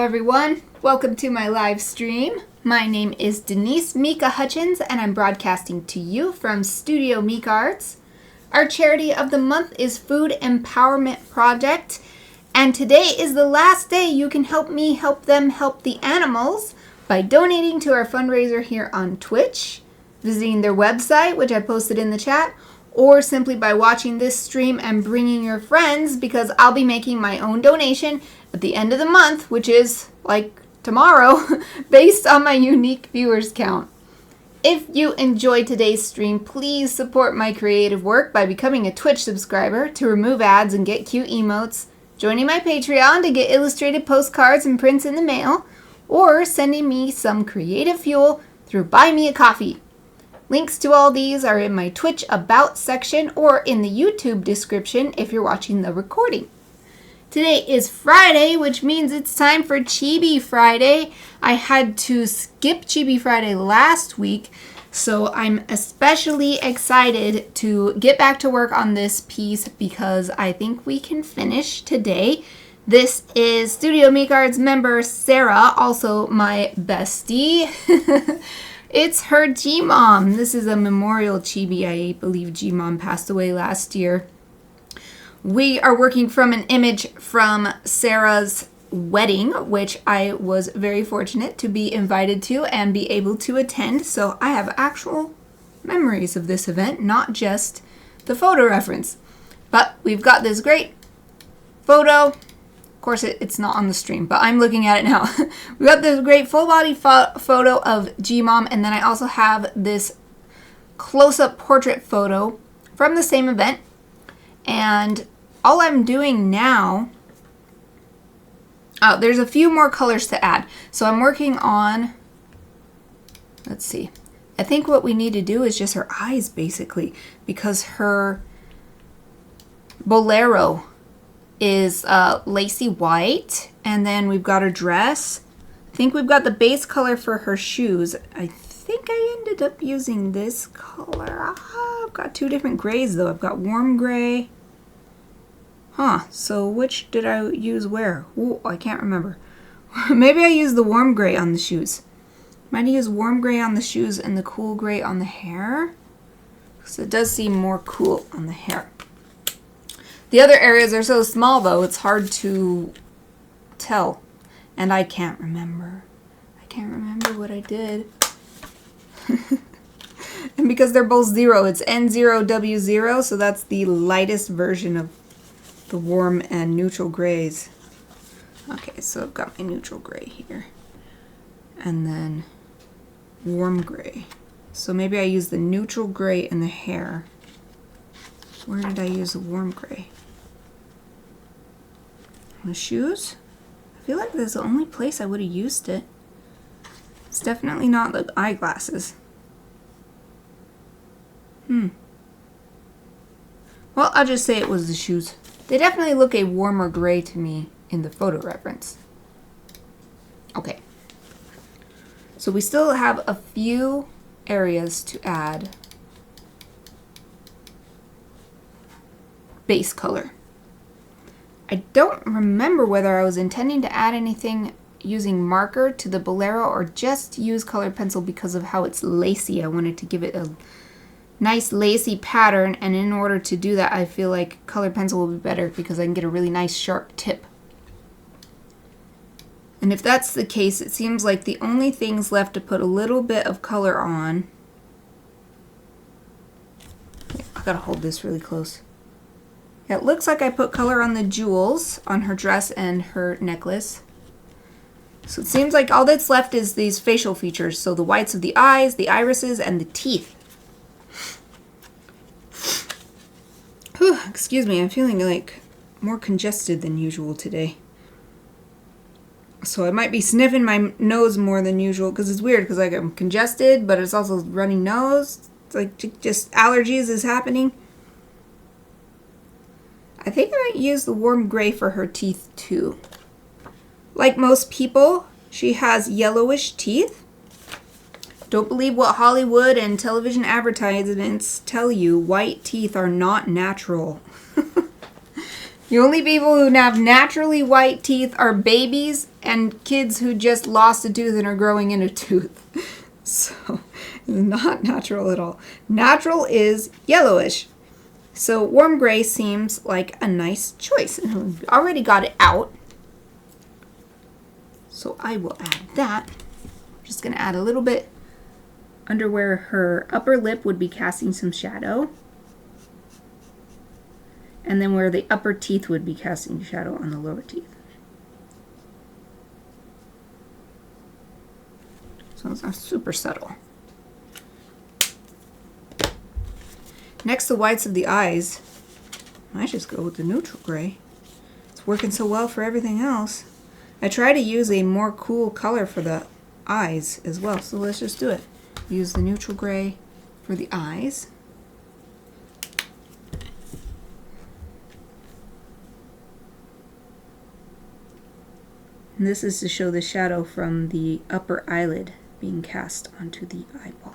everyone. Welcome to my live stream. My name is Denise Mika Hutchins and I'm broadcasting to you from Studio Mikarts. Our charity of the month is Food Empowerment Project, and today is the last day you can help me help them help the animals by donating to our fundraiser here on Twitch, visiting their website, which I posted in the chat, or simply by watching this stream and bringing your friends, because I'll be making my own donation at the end of the month, which is like tomorrow, based on my unique viewers count. If you enjoyed today's stream, please support my creative work by becoming a Twitch subscriber to remove ads and get cute emotes, joining my Patreon to get illustrated postcards and prints in the mail, or sending me some creative fuel through Buy Me a Coffee. Links to all these are in my Twitch About section or in the YouTube description if you're watching the recording. Today is Friday, which means it's time for Chibi Friday. I had to skip Chibi Friday last week, so I'm especially excited to get back to work on this piece because I think we can finish today. This is Studio Mikarts member Sarah, also my bestie. It's her Gmom. This is a memorial chibi. I believe Gmom passed away last year. We are working from an image from Sarah's wedding, which I was very fortunate to be invited to and be able to attend. So I have actual memories of this event, not just the photo reference. But we've got this great photo. Of course, it's not on the stream, but I'm looking at it now. We got this great full body photo of Gmom, and then I also have this close-up portrait photo from the same event. And all I'm doing now, there's a few more colors to add. So I'm working on, let's see. I think what we need to do is just her eyes, basically, because her bolero is lacy white, and then we've got her dress. I think we've got the base color for her shoes. I think I ended up using this color. I've got two different grays though. I've got warm gray. So which did I use where? Ooh, I can't remember. Maybe I used the warm gray on the shoes. Might have used warm gray on the shoes and the cool gray on the hair, because it does seem more cool on the hair. The other areas are so small, though, it's hard to tell. And I can't remember. I can't remember what I did. And because they're both 0, it's N0W0, so that's the lightest version of the warm and neutral grays. Okay, so I've got my neutral gray here. And then warm gray. So maybe I use the neutral gray in the hair. Where did I use the warm gray? On the shoes? I feel like that's the only place I would have used it. It's definitely not the eyeglasses. Well, I'll just say it was the shoes. They definitely look a warmer gray to me in the photo reference. Okay. So we still have a few areas to add base color. I don't remember whether I was intending to add anything using marker to the bolero or just use colored pencil because of how it's lacy. I wanted to give it a nice lacy pattern, and in order to do that I feel like colored pencil will be better because I can get a really nice sharp tip. And if that's the case, it seems like the only things left to put a little bit of color on. I gotta hold this really close. It looks like I put color on the jewels on her dress and her necklace. So it seems like all that's left is these facial features. So the whites of the eyes, the irises, and the teeth. Whew, excuse me, I'm feeling like more congested than usual today. So I might be sniffing my nose more than usual because it's weird because like I'm congested, but it's also runny nose. It's like just allergies is happening. I think I might use the warm gray for her teeth too. Like most people, she has yellowish teeth. Don't believe what Hollywood and television advertisements tell you. White teeth are not natural. The only people who have naturally white teeth are babies and kids who just lost a tooth and are growing in a tooth. So, not natural at all. Natural is yellowish. So warm gray seems like a nice choice. And we've already got it out. So I will add that. I'm just going to add a little bit under where her upper lip would be casting some shadow. And then where the upper teeth would be casting shadow on the lower teeth. So it's not super subtle. Next, the whites of the eyes. I just go with the neutral gray. It's working so well for everything else. I try to use a more cool color for the eyes as well, so let's just do it. Use the neutral gray for the eyes. And this is to show the shadow from the upper eyelid being cast onto the eyeball.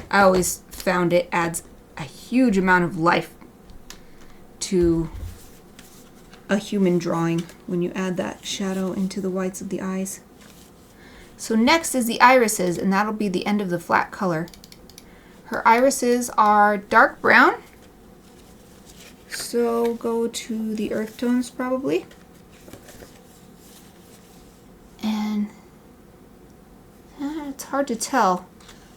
I always found it adds a huge amount of life to a human drawing when you add that shadow into the whites of the eyes. So next is the irises, and that'll be the end of the flat color. Her irises are dark brown, so go to the earth tones probably. And it's hard to tell.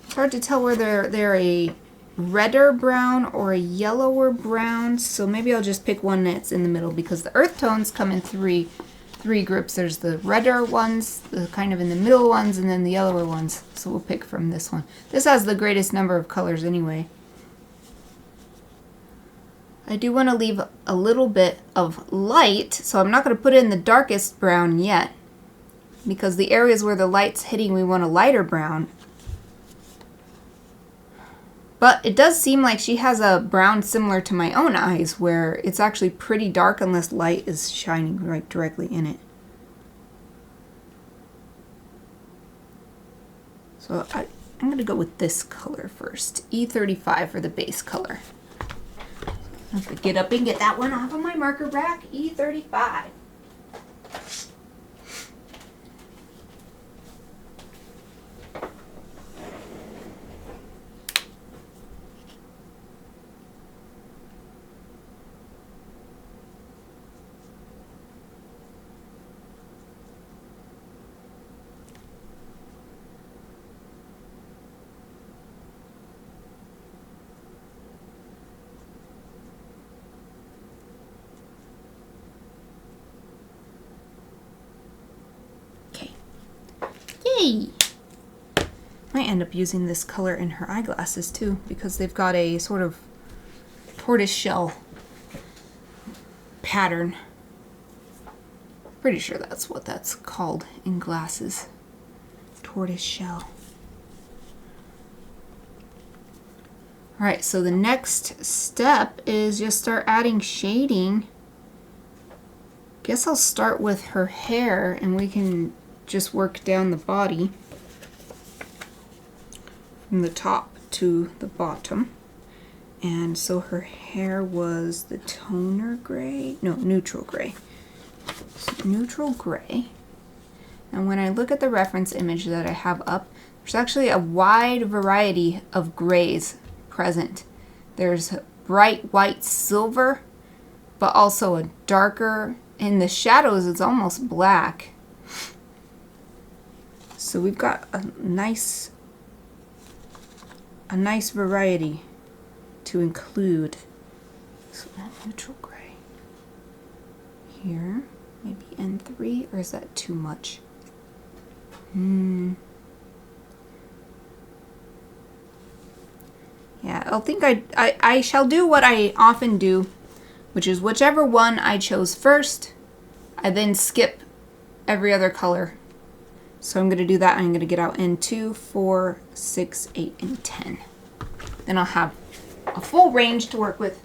It's hard to tell whether they're a redder brown or a yellower brown, so maybe I'll just pick one that's in the middle, because the earth tones come in three groups. There's the redder ones, the kind of in the middle ones, and then the yellower ones. So we'll pick from this one. This has the greatest number of colors anyway. I do want to leave a little bit of light, so I'm not going to put in the darkest brown yet, because the areas where the light's hitting, we want a lighter brown. But it does seem like she has a brown similar to my own eyes, where it's actually pretty dark unless light is shining right directly in it. So I'm going to go with this color first, E35 for the base color. I have to get up and get that one off of my marker rack, E35. Yay! Might end up using this color in her eyeglasses too, because they've got a sort of tortoise shell pattern. Pretty sure that's what that's called in glasses. Tortoise shell. Alright, so the next step is just start adding shading. Guess I'll start with her hair, and we can just work down the body from the top to the bottom. And so her hair was the toner gray, no, neutral gray. So neutral gray. And when I look at the reference image that I have up, there's actually a wide variety of grays present. There's bright white silver, but also a darker, in the shadows it's almost black. So we've got a nice variety to include. So that neutral gray here, maybe N3, or is that too much? Yeah, I think I shall do what I often do, which is whichever one I chose first, I then skip every other color. So I'm going to do that. I'm going to get out N2, 4, 6, 8, and 10. Then I'll have a full range to work with.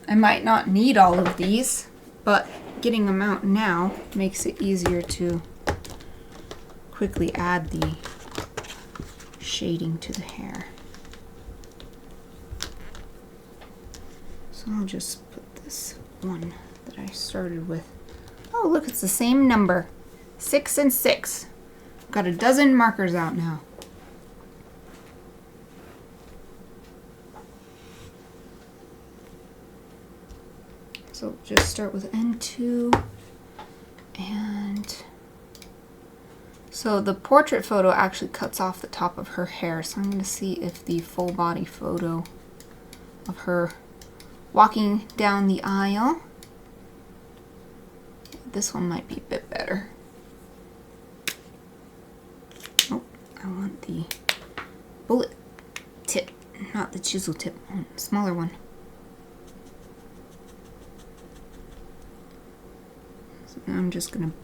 I might not need all of these, but getting them out now makes it easier to quickly add the shading to the hair. So I'll just put this one that I started with. Oh, look, it's the same number. 6 and 6. Got a dozen markers out now. So just start with N2 and so the portrait photo actually cuts off the top of her hair. So I'm going to see if the full body photo of her walking down the aisle. This one might be a bit better. Oh, I want the bullet tip, not the chisel tip, smaller one. So now I'm just going to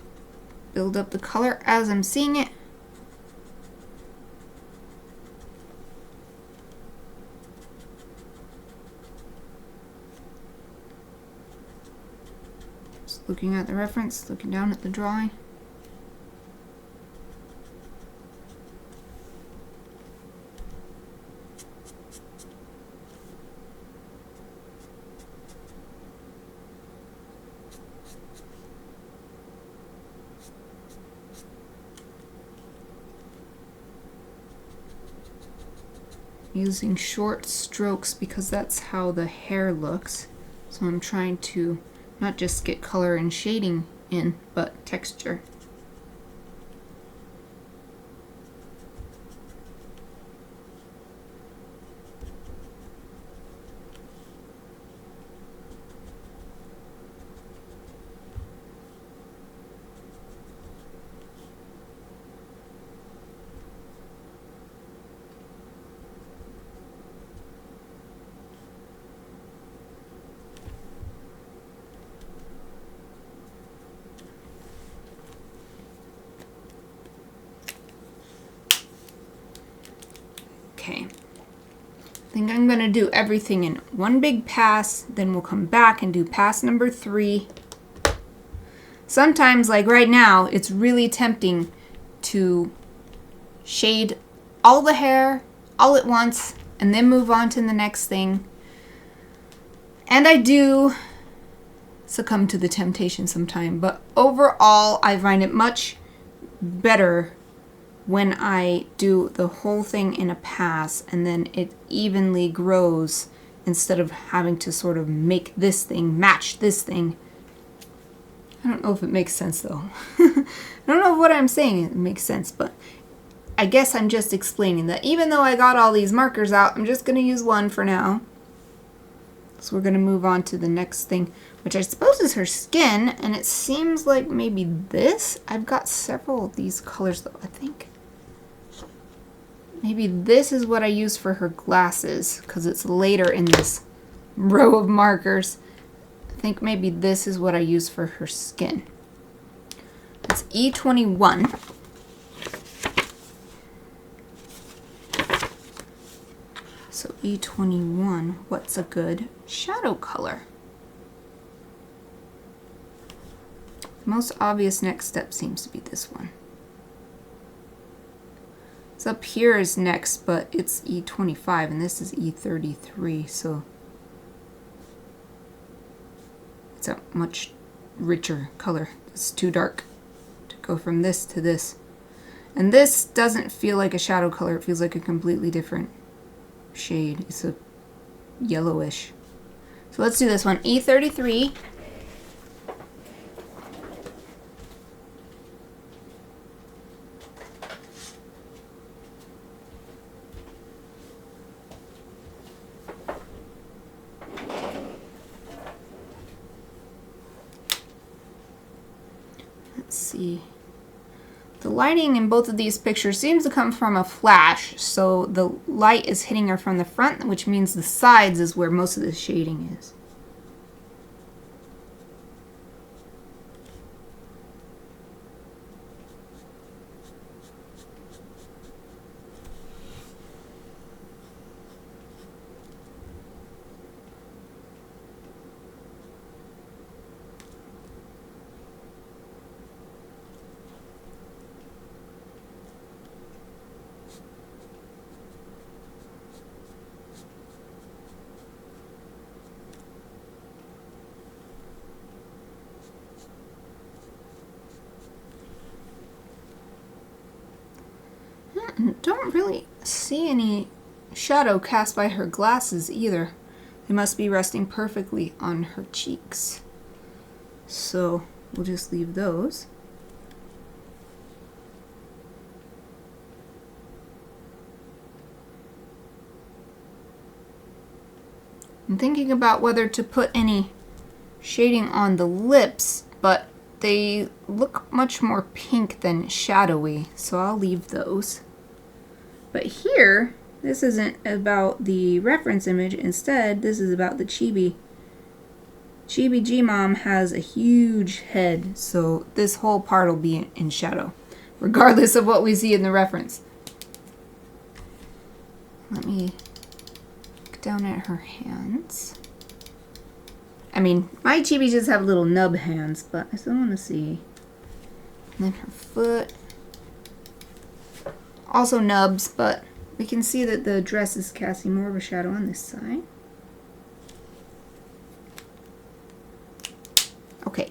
build up the color as I'm seeing it. Just looking at the reference, looking down at the drawing. Using short strokes because that's how the hair looks. So I'm trying to not just get color and shading in, but texture. Okay, I think I'm going to do everything in one big pass, then we'll come back and do pass number 3. Sometimes, like right now, it's really tempting to shade all the hair all at once and then move on to the next thing. And I do succumb to the temptation sometime, but overall I find it much better when I do the whole thing in a pass and then it evenly grows instead of having to sort of make this thing match this thing. I don't know if it makes sense though. I don't know if what I'm saying it makes sense, but I guess I'm just explaining that even though I got all these markers out, I'm just going to use one for now. So we're going to move on to the next thing, which I suppose is her skin, and it seems like maybe this. I've got several of these colors though, I think. Maybe this is what I use for her glasses, because it's later in this row of markers. I think maybe this is what I use for her skin. It's E21. So E21, what's a good shadow color? The most obvious next step seems to be this one. It's up here is next, but it's E25 and this is E33, so it's a much richer color. It's too dark to go from this to this. And this doesn't feel like a shadow color, it feels like a completely different shade. It's a yellowish. So let's do this one. E33. Let's see. The lighting in both of these pictures seems to come from a flash, so the light is hitting her from the front, which means the sides is where most of the shading is. Don't really see any shadow cast by her glasses either. They must be resting perfectly on her cheeks. So we'll just leave those. I'm thinking about whether to put any shading on the lips, but they look much more pink than shadowy, so I'll leave those. But here, this isn't about the reference image. Instead, this is about the Chibi. Chibi Gmom has a huge head, so this whole part will be in shadow, regardless of what we see in the reference. Let me look down at her hands. I mean, my Chibis just have little nub hands, but I still want to see. And then her foot. Also nubs, but we can see that the dress is casting more of a shadow on this side. Okay.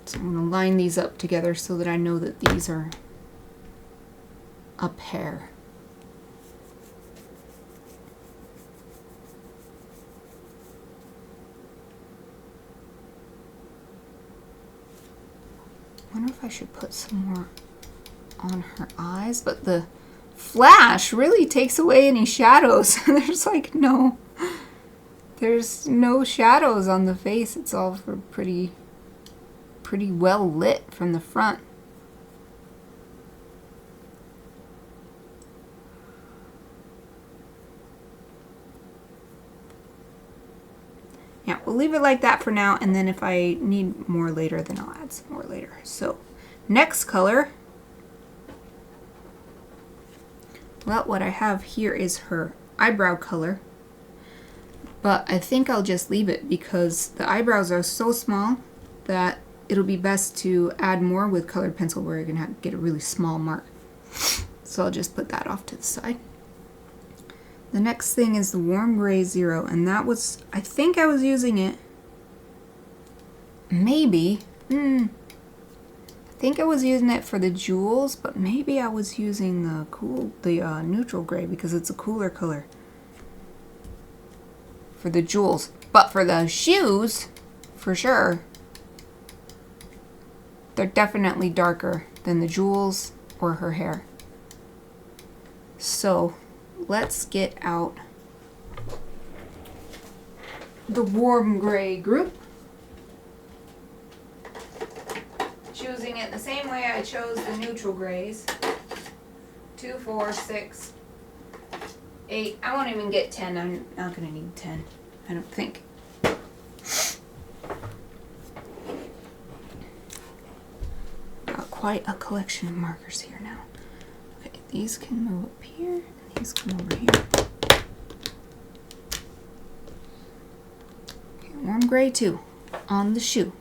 So I'm going to line these up together so that I know that these are a pair. I wonder if I should put some more on her eyes, but the flash really takes away any shadows. There's no shadows on the face. It's all for pretty well lit from the front. Yeah, we'll leave it like that for now, and then if I need more later, then I'll add some more later. So, next color. Well, what I have here is her eyebrow color, but I think I'll just leave it because the eyebrows are so small that it'll be best to add more with colored pencil where you're going to get a really small mark. So I'll just put that off to the side. The next thing is the Warm Gray 0, and that was, I think I was using it, maybe, I think I was using it for the jewels, but maybe I was using the neutral gray because it's a cooler color for the jewels. But for the shoes, for sure, they're definitely darker than the jewels or her hair. So let's get out the warm gray group. Choosing it the same way I chose the neutral grays. 2, 4, 6, 8. I won't even get 10. I'm not going to need 10, I don't think. Got quite a collection of markers here now. Okay, these can move up here. These come over here. Okay, warm gray 2 on the shoe.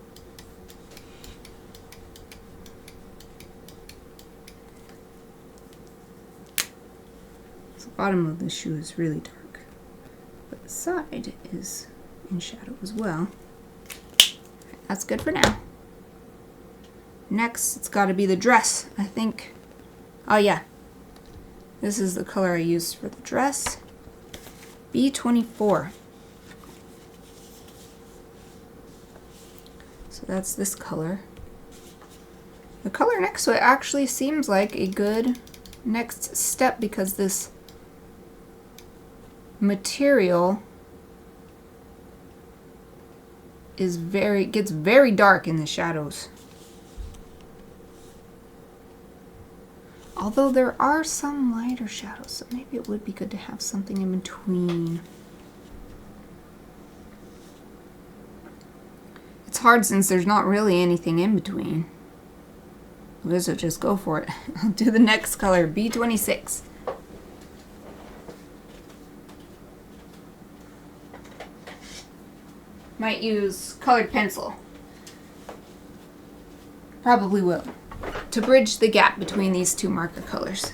So the bottom of the shoe is really dark, but the side is in shadow as well. Okay, that's good for now. Next, it's got to be the dress, I think. Oh yeah. This is the color I used for the dress. B24. So that's this color. The color next to it actually seems like a good next step because this material is gets very dark in the shadows. Although there are some lighter shadows, so maybe it would be good to have something in between. It's hard since there's not really anything in between. I guess I'll just go for it. I'll do the next color, B26. Might use colored pencil. Probably will. To bridge the gap between these two marker colors.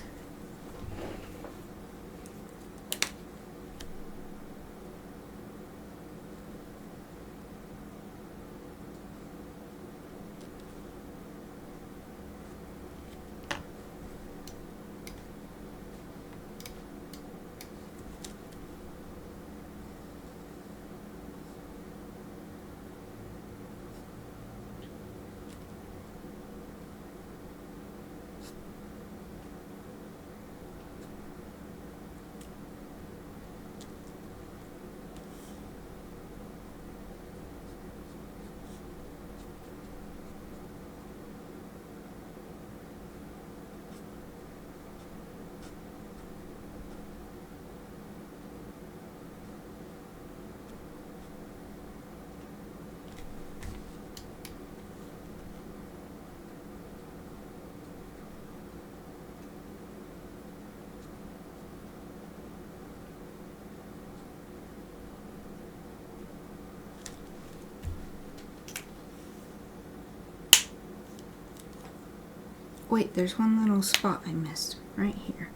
wait, there's one little spot I missed right here.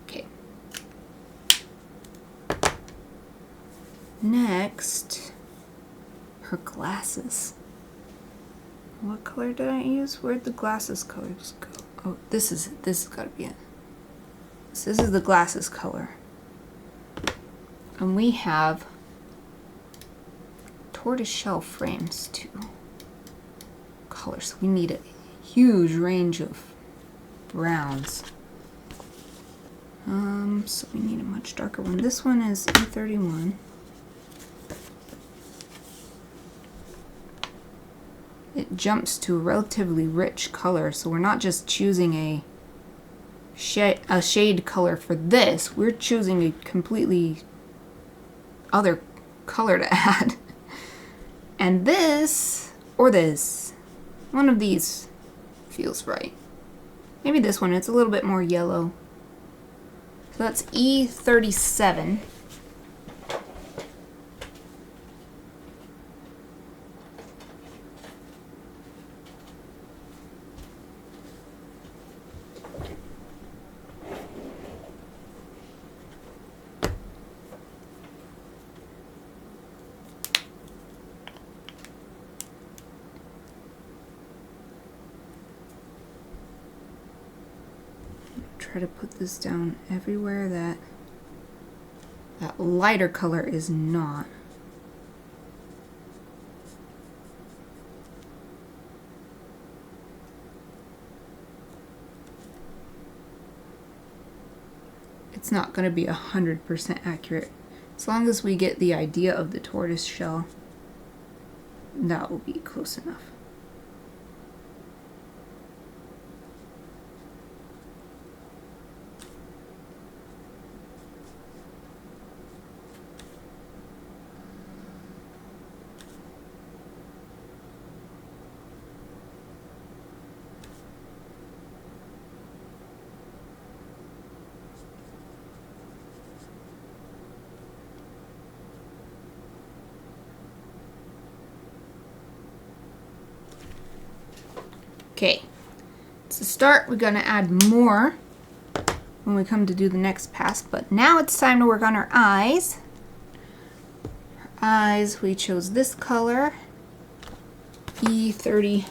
Okay. Next, her glasses. What color did I use? Where'd the glasses colors go? Oh, this has got to be it. So this is the glasses color. And we have tortoiseshell frames too. Colors. So we need a huge range of browns. So we need a much darker one. This one is E31. It jumps to a relatively rich color, so we're not just choosing a shade color for this. We're choosing a completely other color to add. And this, or this, one of these feels right. Maybe this one, it's a little bit more yellow. So that's E37. Try to put this down everywhere that lighter color is not. It's not going to be 100% accurate. As long as we get the idea of the tortoise shell, that will be close enough. Okay, to start, we're going to add more when we come to do the next pass, but now it's time to work on our eyes. Our eyes, we chose this color, E35.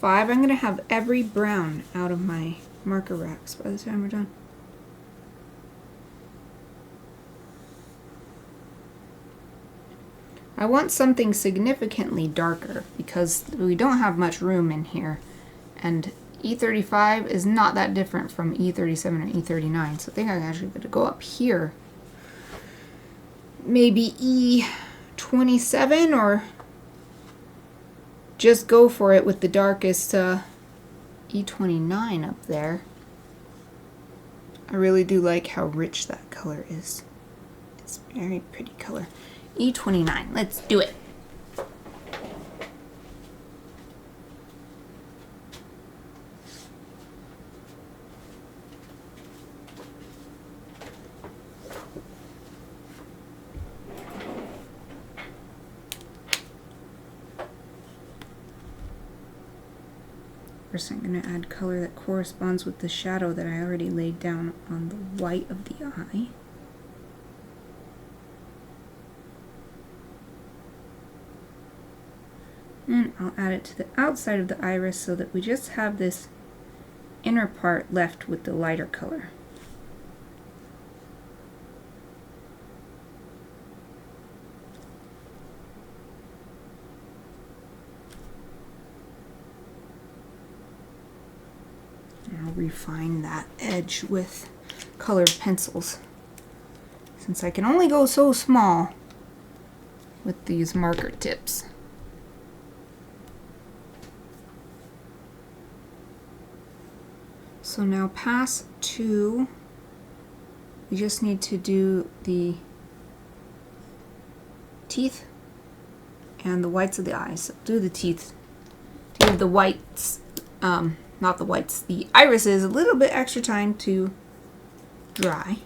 I'm going to have every brown out of my marker racks by the time we're done. I want something significantly darker because we don't have much room in here. And E35 is not that different from E37 or E39, so I think I'm actually going to go up here. Maybe E27, or just go for it with the darkest E29 up there. I really do like how rich that color is. It's a very pretty color. E29, let's do it. First, I'm going to add color that corresponds with the shadow that I already laid down on the white of the eye. And I'll add it to the outside of the iris so that we just have this inner part left with the lighter color. I'll refine that edge with colored pencils, since I can only go so small with these marker tips. So now pass 2, we just need to do the teeth and the whites of the eyes. So do the teeth, to give the whites, not the whites, the irises a little bit extra time to dry.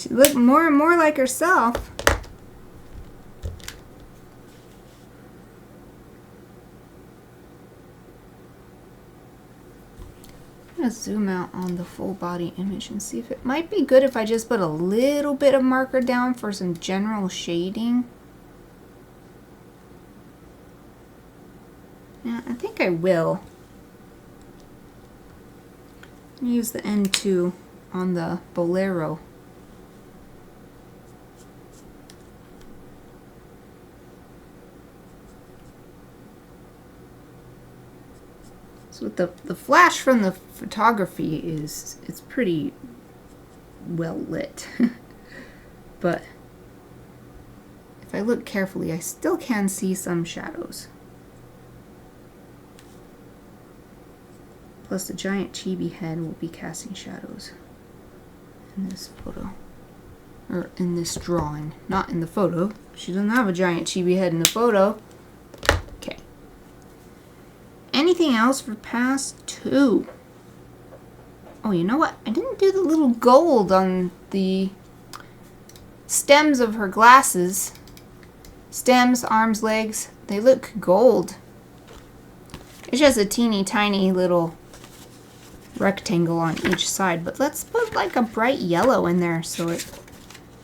She looked more and more like herself. I'm going to zoom out on the full body image and see if it might be good if I just put a little bit of marker down for some general shading. Yeah, I think I will. Use the N2 on the Bolero. So with the flash from the photography it's pretty well lit. But if I look carefully, I still can see some shadows. Plus the giant chibi head will be casting shadows in this photo. Or in this drawing. Not in the photo. She doesn't have a giant chibi head in the photo. Okay. Anything else for pass 2? Oh, you know what? I didn't do the little gold on the stems of her glasses. Stems, arms, legs. They look gold. It's just a teeny tiny little rectangle on each side, but let's put like a bright yellow in there so it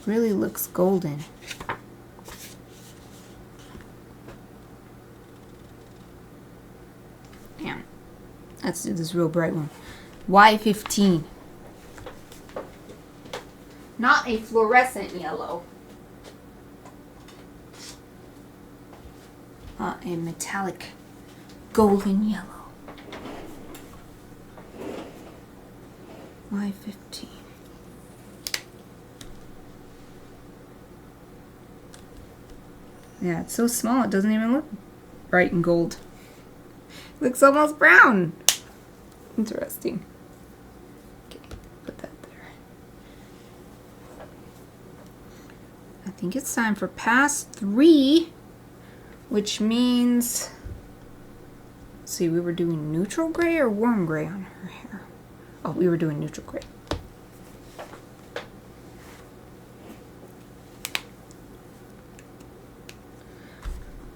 really looks golden. Damn. Let's do this real bright one. Y15. Not a fluorescent yellow. A metallic golden yellow. Y15. Yeah, it's so small it doesn't even look bright and gold. It looks almost brown. Interesting. Okay, put that there. I think it's time for pass 3, which means, let's see, we were doing neutral gray or warm gray on her hair. Oh, we were doing neutral gray.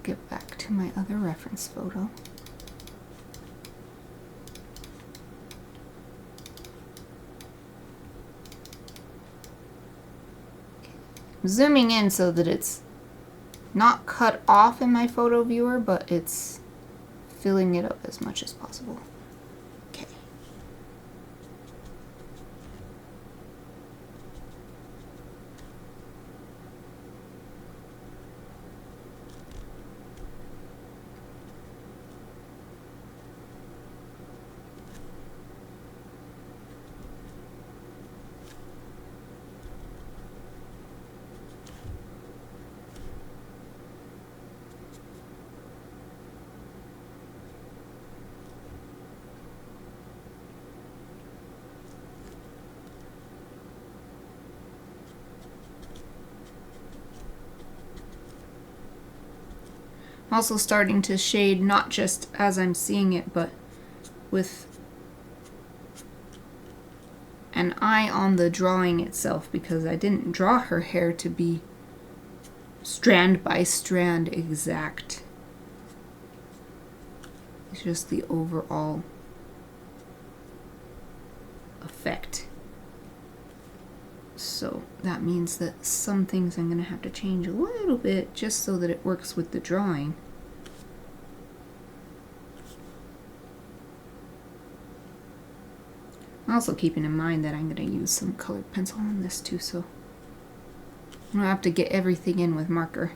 Get back to my other reference photo. Okay. I'm zooming in so that it's not cut off in my photo viewer, but it's filling it up as much as possible. Okay. Also starting to shade not just as I'm seeing it, but with an eye on the drawing itself, because I didn't draw her hair to be strand by strand exact. It's just the overall effect. So that means that some things I'm going to have to change a little bit just so that it works with the drawing. Also keeping in mind that I'm going to use some colored pencil on this too, so I don't have to get everything in with marker.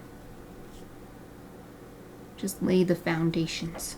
Just lay the foundations.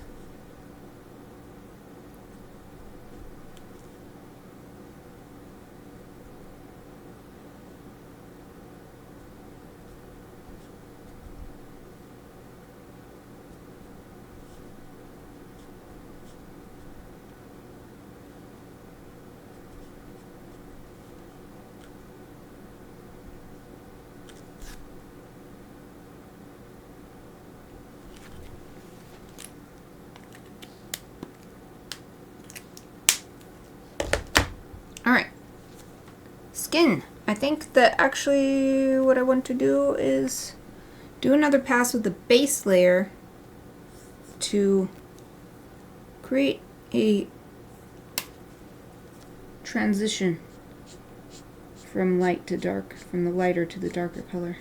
Alright, skin. I think that actually what I want to do is do another pass with the base layer to create a transition from light to dark, from the lighter to the darker color.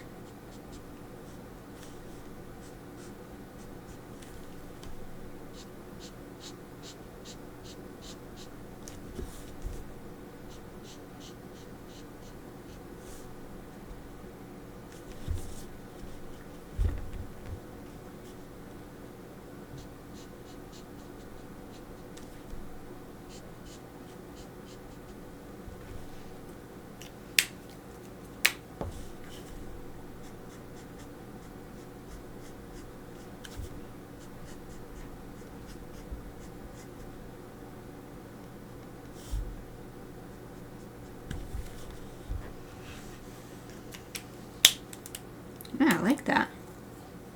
Yeah, I like that.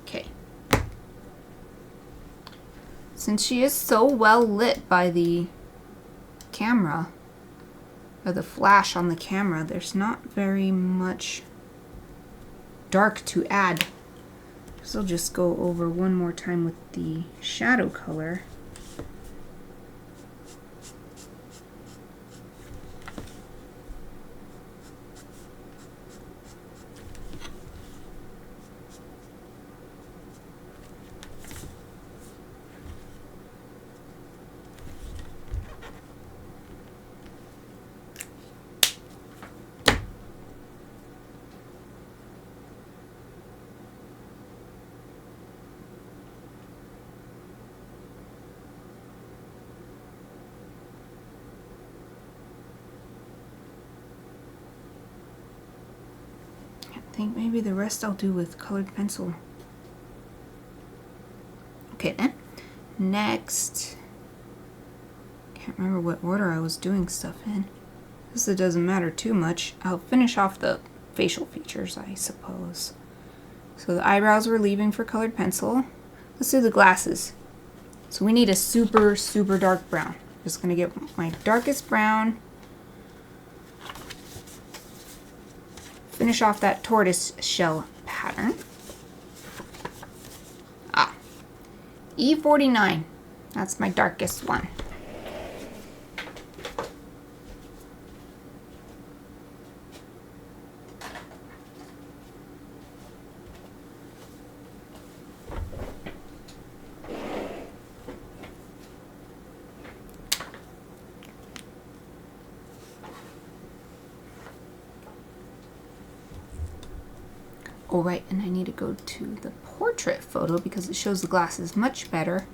Okay. Since she is so well lit by the camera, or the flash on the camera, there's not very much dark to add. So I'll just go over one more time with the shadow color. I think maybe the rest I'll do with colored pencil. Okay then. Next, can't remember what order I was doing stuff in. This it doesn't matter too much. I'll finish off the facial features, I suppose. So the eyebrows we're leaving for colored pencil. Let's do the glasses. So we need a super, super dark brown. Just gonna get my darkest brown. Finish off that tortoise shell pattern. E49. That's my darkest one. Oh right, and I need to go to the portrait photo because it shows the glasses much better.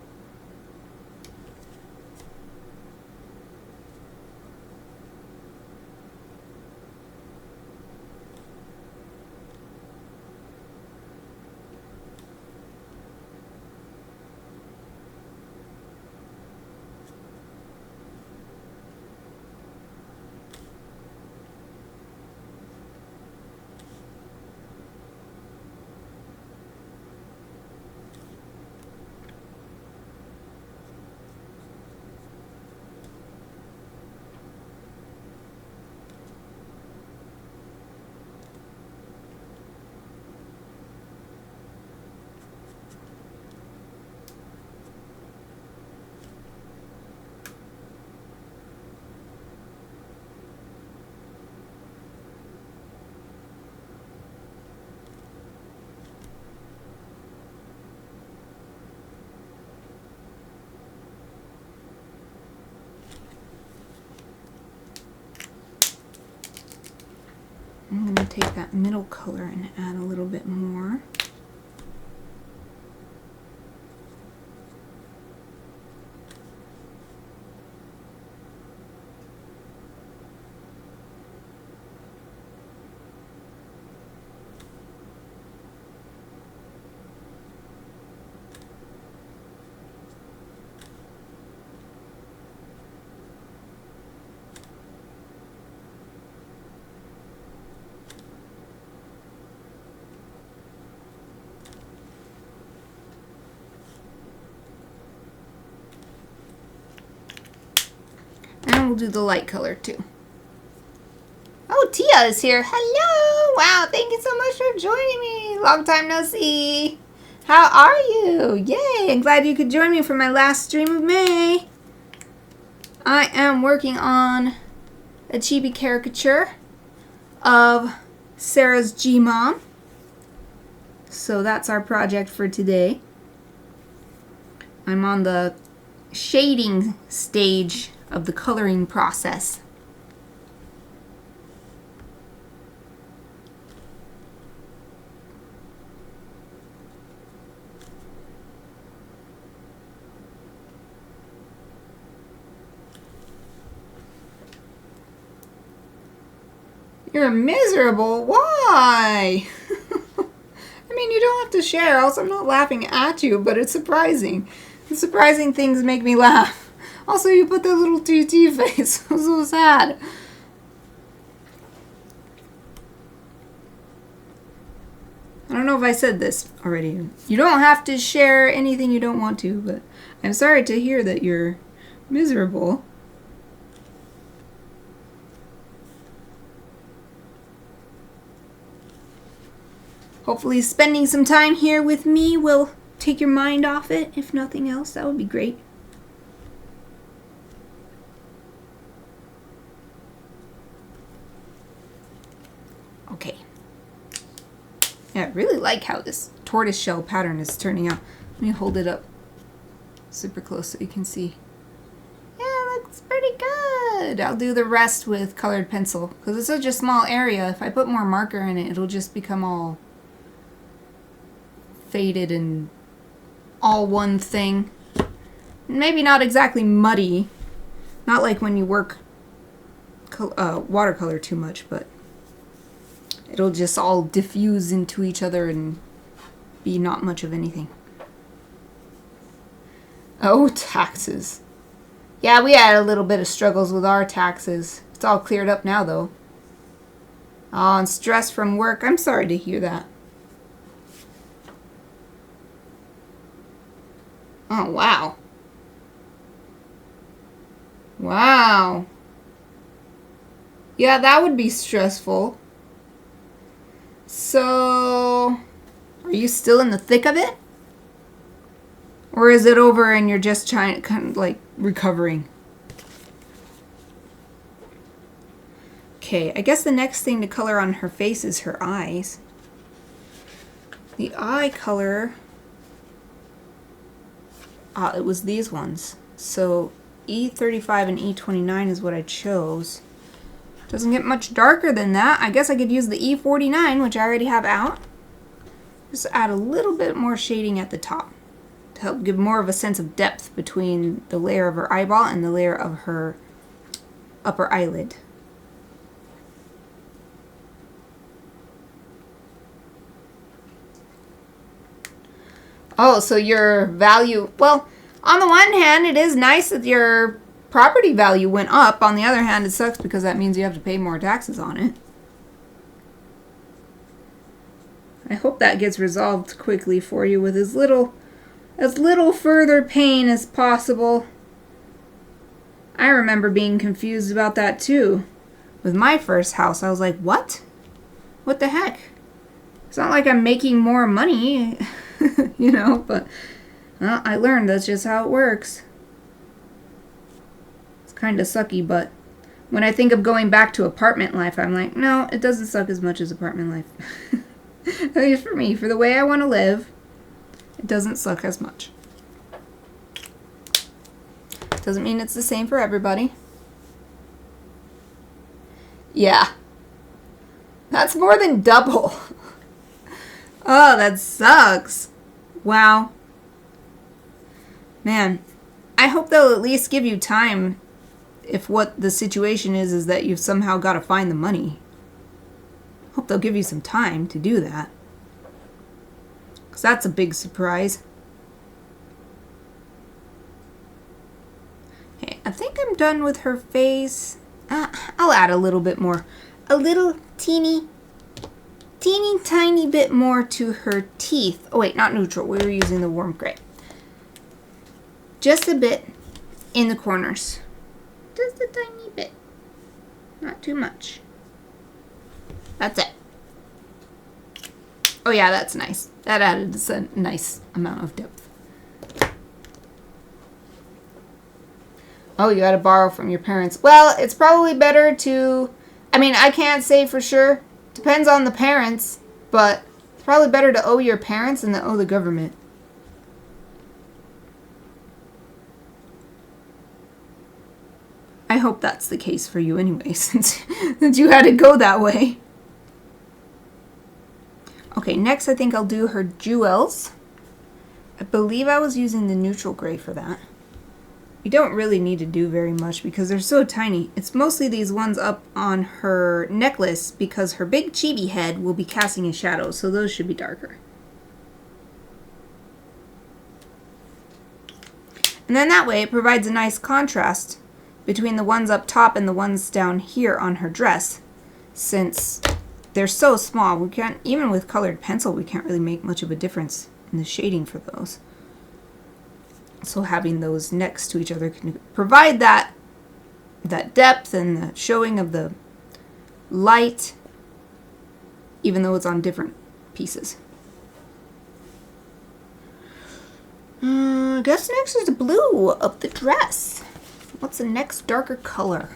I'm going to take that middle color and add a little bit more. And we'll do the light color too. Oh, Tia is here. Hello. Wow, thank you so much for joining me. Long time no see. How are you? Yay, I'm glad you could join me for my last stream of May. I am working on a chibi caricature of Sarah's Gmom. So that's our project for today. I'm on the shading stage of the coloring process. You're miserable? Why? I mean, you don't have to share, else I'm not laughing at you, but it's surprising. The surprising things make me laugh. Also, you put that little TT face. I'm so sad. I don't know if I said this already. You don't have to share anything you don't want to, but I'm sorry to hear that you're miserable. Hopefully spending some time here with me will take your mind off it. If nothing else, that would be great. Okay. Yeah, I really like how this tortoiseshell pattern is turning out. Let me hold it up super close so you can see. Yeah, it looks pretty good. I'll do the rest with colored pencil because it's such a small area. If I put more marker in it, it'll just become all faded and all one thing. Maybe not exactly muddy. Not like when you work watercolor too much, but it'll just all diffuse into each other and be not much of anything. Oh, taxes. Yeah, we had a little bit of struggles with our taxes. It's all cleared up now, though. Oh, and stress from work. I'm sorry to hear that. Oh, wow. Wow. Yeah, that would be stressful. So, are you still in the thick of it? Or is it over and you're just trying, kind of like recovering? Okay, I guess the next thing to color on her face is her eyes. The eye color... it was these ones. So E35 and E29 is what I chose. Doesn't get much darker than that. I guess I could use the E49, which I already have out. Just add a little bit more shading at the top to help give more of a sense of depth between the layer of her eyeball and the layer of her upper eyelid. Oh, so your value, well, on the one hand, it is nice that your property value went up. On the other hand, it sucks because that means you have to pay more taxes on it. I hope that gets resolved quickly for you with as little further pain as possible. I remember being confused about that too. With my first house, I was like, what? What the heck? It's not like I'm making more money. You know, but well, I learned that's just how it works. It's kind of sucky, but when I think of going back to apartment life, I'm like, no, it doesn't suck as much as apartment life. At least for me, for the way I want to live, it doesn't suck as much. Doesn't mean it's the same for everybody. Yeah. That's more than double. Oh, that sucks. Wow. Man, I hope they'll at least give you time if what the situation is that you've somehow got to find the money. Hope they'll give you some time to do that. Because that's a big surprise. Okay, I think I'm done with her face. I'll add a little bit more. A little teeny tiny bit more to her teeth. Oh wait, not neutral. We were using the warm gray. Just a bit in the corners. Just a tiny bit. Not too much. That's it. Oh yeah, that's nice. That added a nice amount of depth. Oh, you gotta borrow from your parents. Well, it's probably better to... I mean, I can't say for sure. Depends on the parents. But it's probably better to owe your parents than to owe the government. I hope that's the case for you anyway, since you had to go that way. Okay, next I think I'll do her jewels. I believe I was using the neutral gray for that. You don't really need to do very much because they're so tiny. It's mostly these ones up on her necklace because her big chibi head will be casting a shadow, so those should be darker. And then that way it provides a nice contrast between the ones up top and the ones down here on her dress. Since they're so small, we can't, even with colored pencil, we can't really make much of a difference in the shading for those. So having those next to each other can provide that depth and the showing of the light, even though it's on different pieces. I guess next is the blue of the dress. What's the next darker color?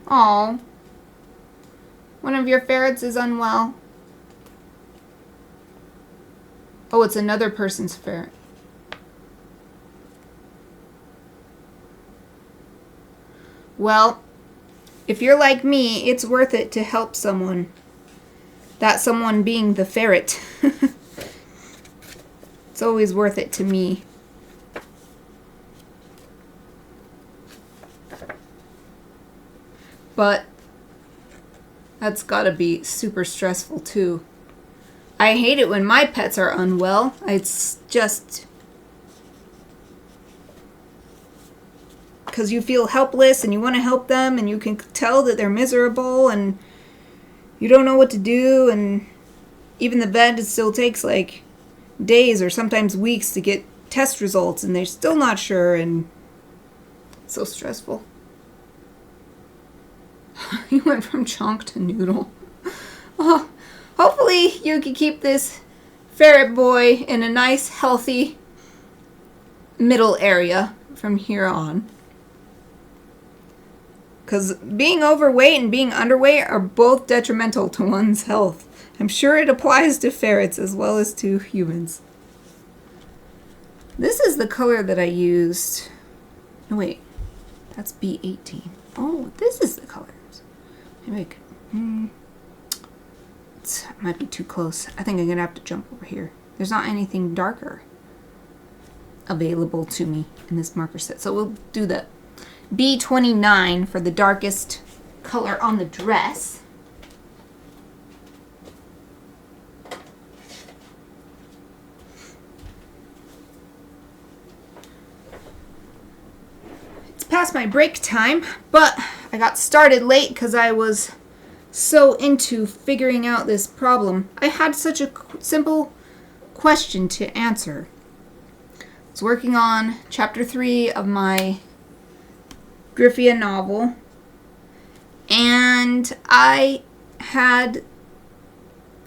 Oh, one of your ferrets is unwell. Oh, it's another person's ferret. Well, if you're like me, it's worth it to help someone. That someone being the ferret. It's always worth it to me. But that's gotta be super stressful too. I hate it when my pets are unwell. It's just... because you feel helpless and you want to help them and you can tell that they're miserable and you don't know what to do, and even the vet, it still takes like days or sometimes weeks to get test results and they're still not sure, and it's so stressful. He went from chonk to noodle. Oh, hopefully you can keep this ferret boy in a nice, healthy middle area from here on. Because being overweight and being underweight are both detrimental to one's health. I'm sure it applies to ferrets as well as to humans. This is the color that I used. No, wait. That's B18. Oh, this is the colors. Maybe I could... it might be too close. I think I'm going to have to jump over here. There's not anything darker available to me in this marker set. So we'll do the B29 for the darkest color on the dress. It's past my break time, but I got started late because I was so into figuring out this problem. I had such a simple question to answer. I was working on chapter 3 of my Griffia novel, and I had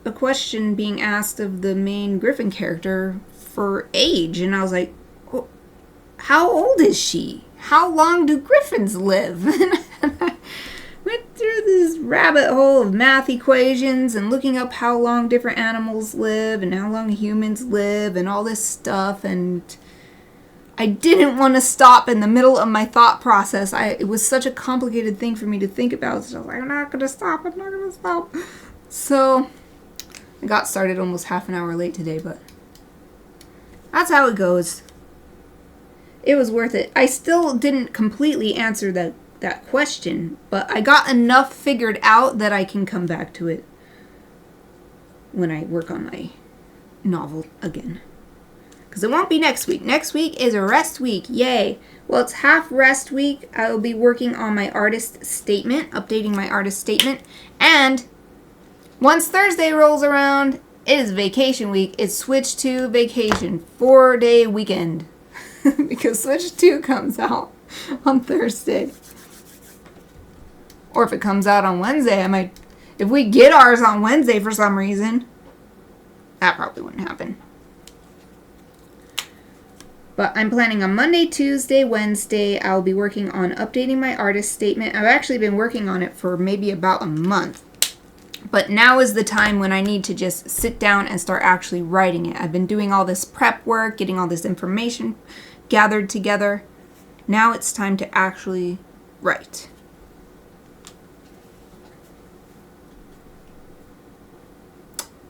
a question being asked of the main Griffin character for age, and I was like, well, how old is she? How long do griffins live? And I went through this rabbit hole of math equations and looking up how long different animals live and how long humans live and all this stuff, and I didn't want to stop in the middle of my thought process. It was such a complicated thing for me to think about. So I was like, I'm not going to stop. I'm not going to stop. So I got started almost half an hour late today, but that's how it goes. It was worth it. I still didn't completely answer that question, but I got enough figured out that I can come back to it when I work on my novel again. Because it won't be next week. Next week is a rest week. Yay. Well, it's half rest week. I will be working on my artist statement, updating my artist statement. And once Thursday rolls around, it is vacation week. It's Switch 2 vacation. 4-day weekend. Because Switch 2 comes out on Thursday. Or if it comes out on Wednesday, I might... If we get ours on Wednesday for some reason, that probably wouldn't happen. But I'm planning on Monday, Tuesday, Wednesday. I'll be working on updating my artist statement. I've actually been working on it for maybe about a month. But now is the time when I need to just sit down and start actually writing it. I've been doing all this prep work, getting all this information gathered together. Now it's time to actually write.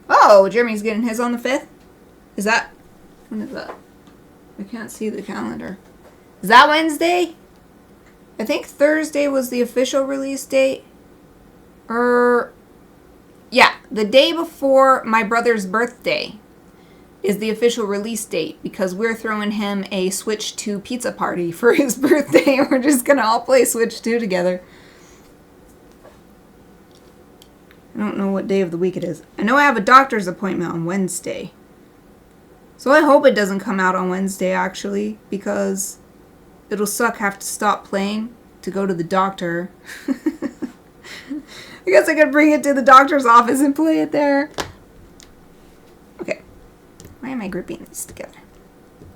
Oh, Jeremy's getting his on the 5th? Is that... When is that? I can't see the calendar. Is that Wednesday? I think Thursday was the official release date. Yeah, the day before my brother's birthday is the official release date because we're throwing him a Switch 2 pizza party for his birthday. We're just going to all play Switch 2 together. I don't know what day of the week it is. I know I have a doctor's appointment on Wednesday. So I hope it doesn't come out on Wednesday, actually, because it'll suck have to stop playing to go to the doctor. I guess I could bring it to the doctor's office and play it there. Okay. Why am I gripping these together?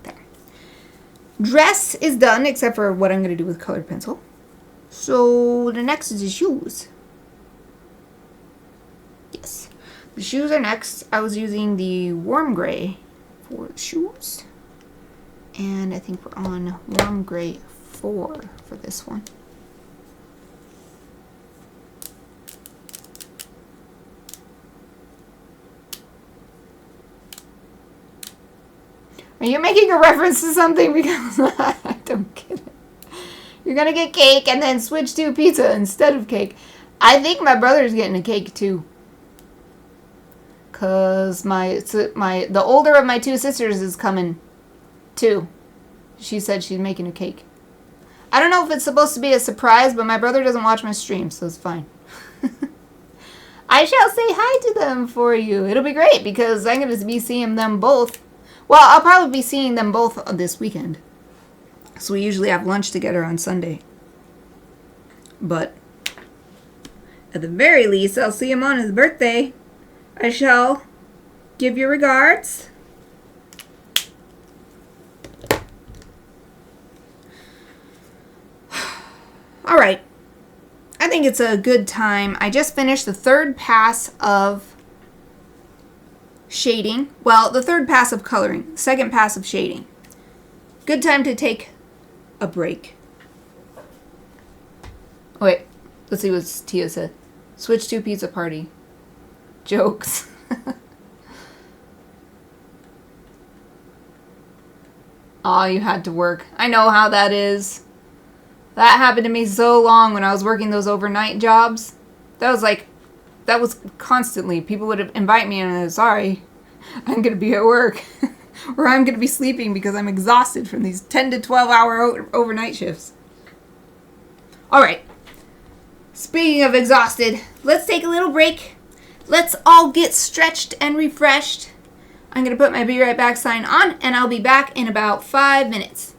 There. Dress is done, except for what I'm going to do with colored pencil. So the next is the shoes. Yes. The shoes are next. I was using the warm gray for the shoes. And I think we're on warm gray 4 for this one. Are you making a reference to something? Because I don't get it. You're going to get cake and then switch to pizza instead of cake. I think my brother's getting a cake too. Because the older of my 2 sisters is coming too. She said she's making a cake. I don't know if it's supposed to be a surprise, but my brother doesn't watch my stream, so it's fine. I shall say hi to them for you. It'll be great because I'm going to be seeing them both. Well, I'll probably be seeing them both this weekend. So we usually have lunch together on Sunday. But at the very least, I'll see him on his birthday. I shall give your regards. All right. I think it's a good time. I just finished the 3rd pass of shading. Well, the 3rd pass of coloring. 2nd pass of shading. Good time to take a break. Oh, wait. Let's see what Tia said. Switch to pizza party. Jokes. Oh, you had to work. I know how that is. That happened to me so long when I was working those overnight jobs. That was constantly. People would invite me and I was sorry, I'm going to be at work. Or I'm going to be sleeping because I'm exhausted from these 10 to 12 hour overnight shifts. Alright. Speaking of exhausted, let's take a little break. Let's all get stretched and refreshed. I'm going to put my be right back sign on and I'll be back in about 5 minutes.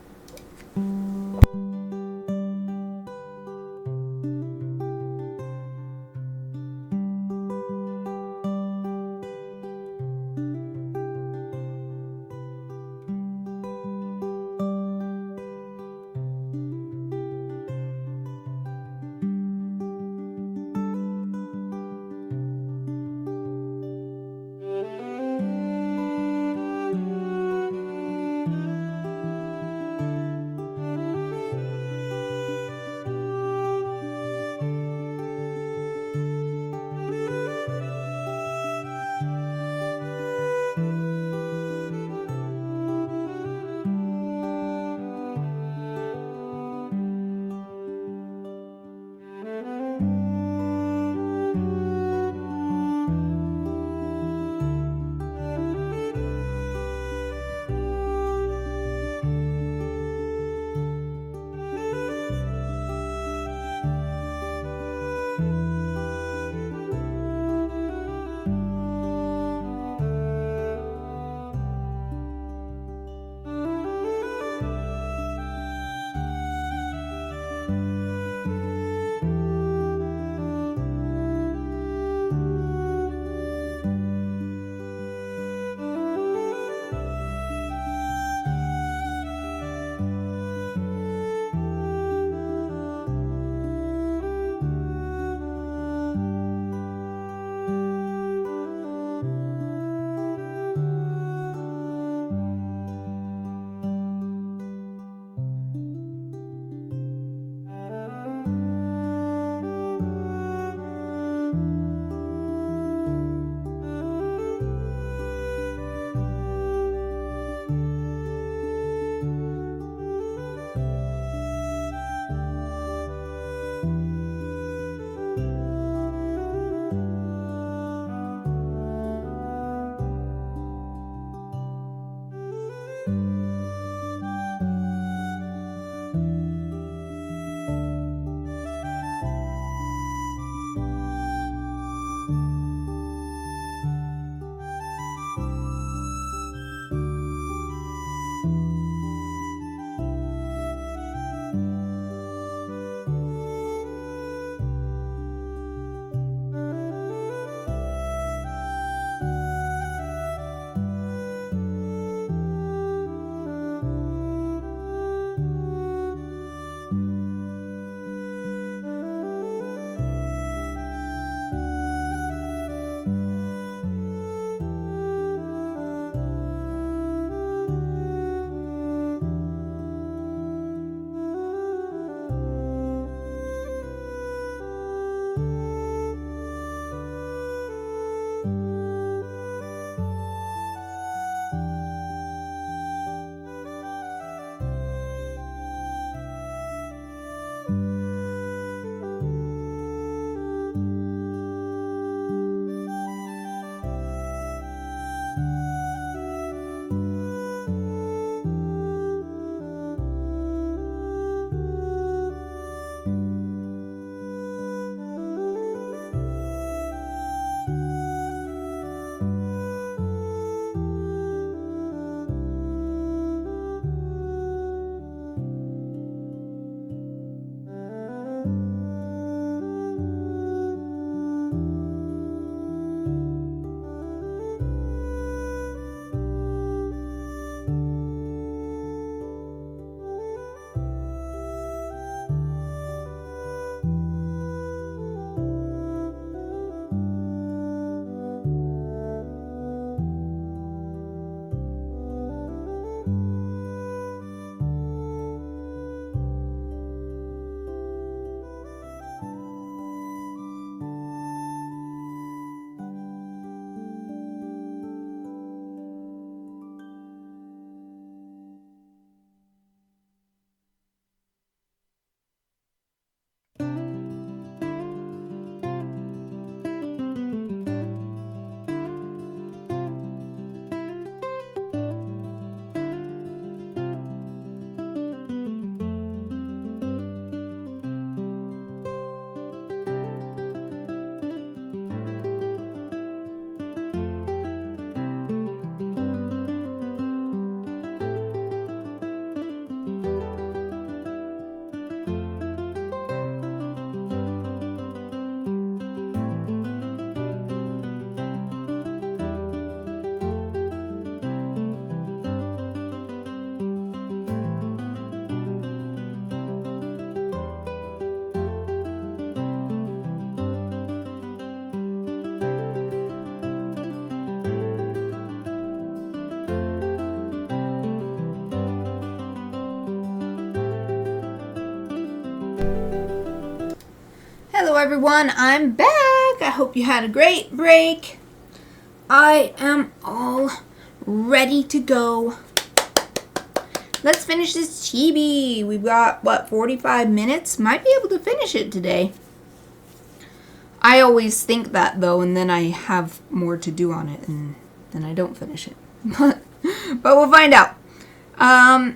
everyone, I'm back. I hope you had a great break. I am all ready to go. Let's finish this chibi. We've got, what, 45 minutes? Might be able to finish it today. I always think that, though, and then I have more to do on it, and then I don't finish it. But we'll find out. I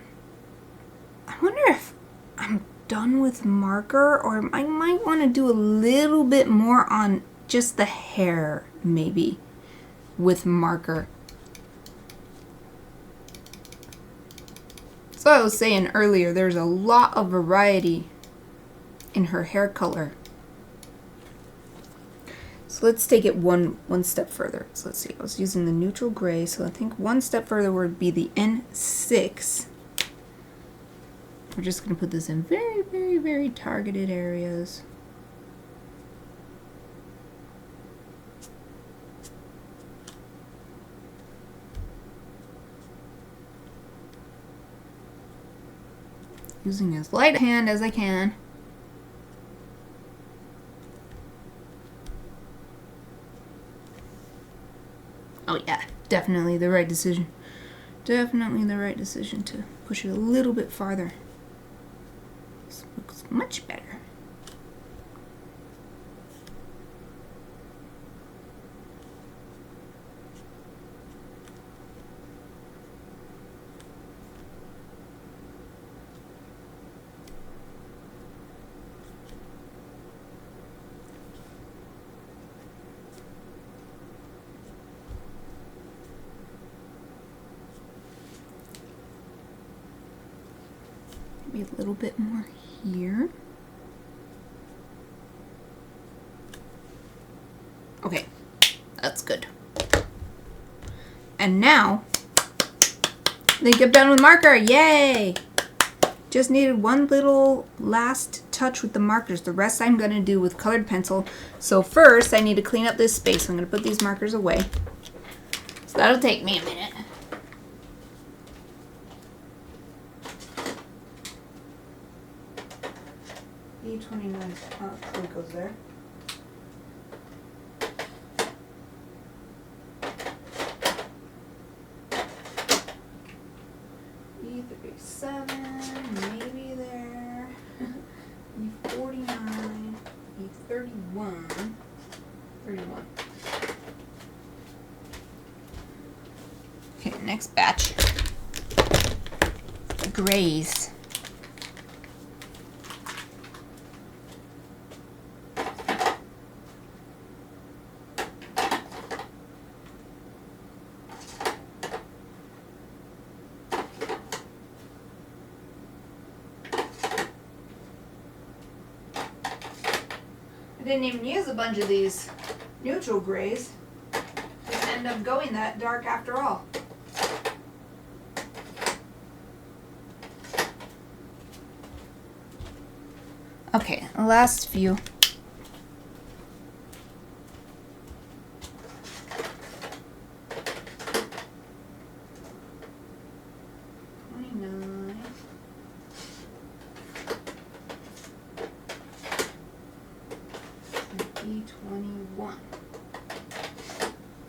wonder if I'm done with marker, or I might want to do a little bit more on just the hair, maybe, with marker. So I was saying earlier, there's a lot of variety in her hair color. So let's take it one step further. So let's see, I was using the neutral gray, so I think one step further would be the N6. We're just going to put this in very, very, very targeted areas. Using as light a hand as I can. Oh yeah, definitely the right decision. Definitely the right decision to push it a little bit farther. This looks much better. Maybe a little bit more here. Okay, that's good. And now, I think I'm done with marker. Yay! Just needed one little last touch with the markers. The rest I'm going to do with colored pencil. So first, I need to clean up this space. I'm going to put these markers away. So that'll take me a minute. E29, oh, it goes there. E37, maybe there. E49, E31, 31. Okay, next batch. Grays. Didn't even use a bunch of these neutral grays. Didn't end up going that dark after all. Okay, last few. E21.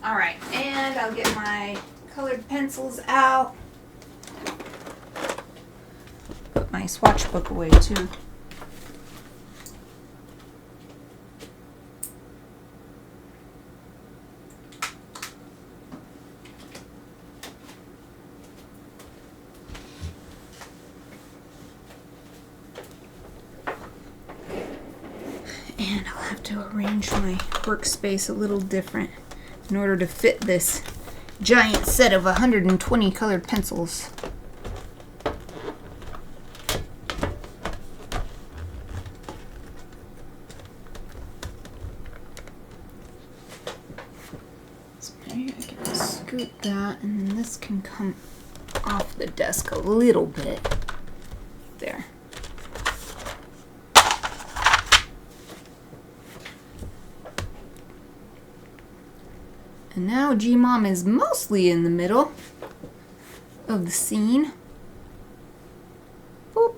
Alright, and I'll get my colored pencils out. Put my swatch book away too. And I'll have to arrange my workspace a little different in order to fit this giant set of 120 colored pencils. So maybe I can scoot that, and then this can come off the desk a little bit. There. And now Gmom is mostly in the middle of the scene. Boop.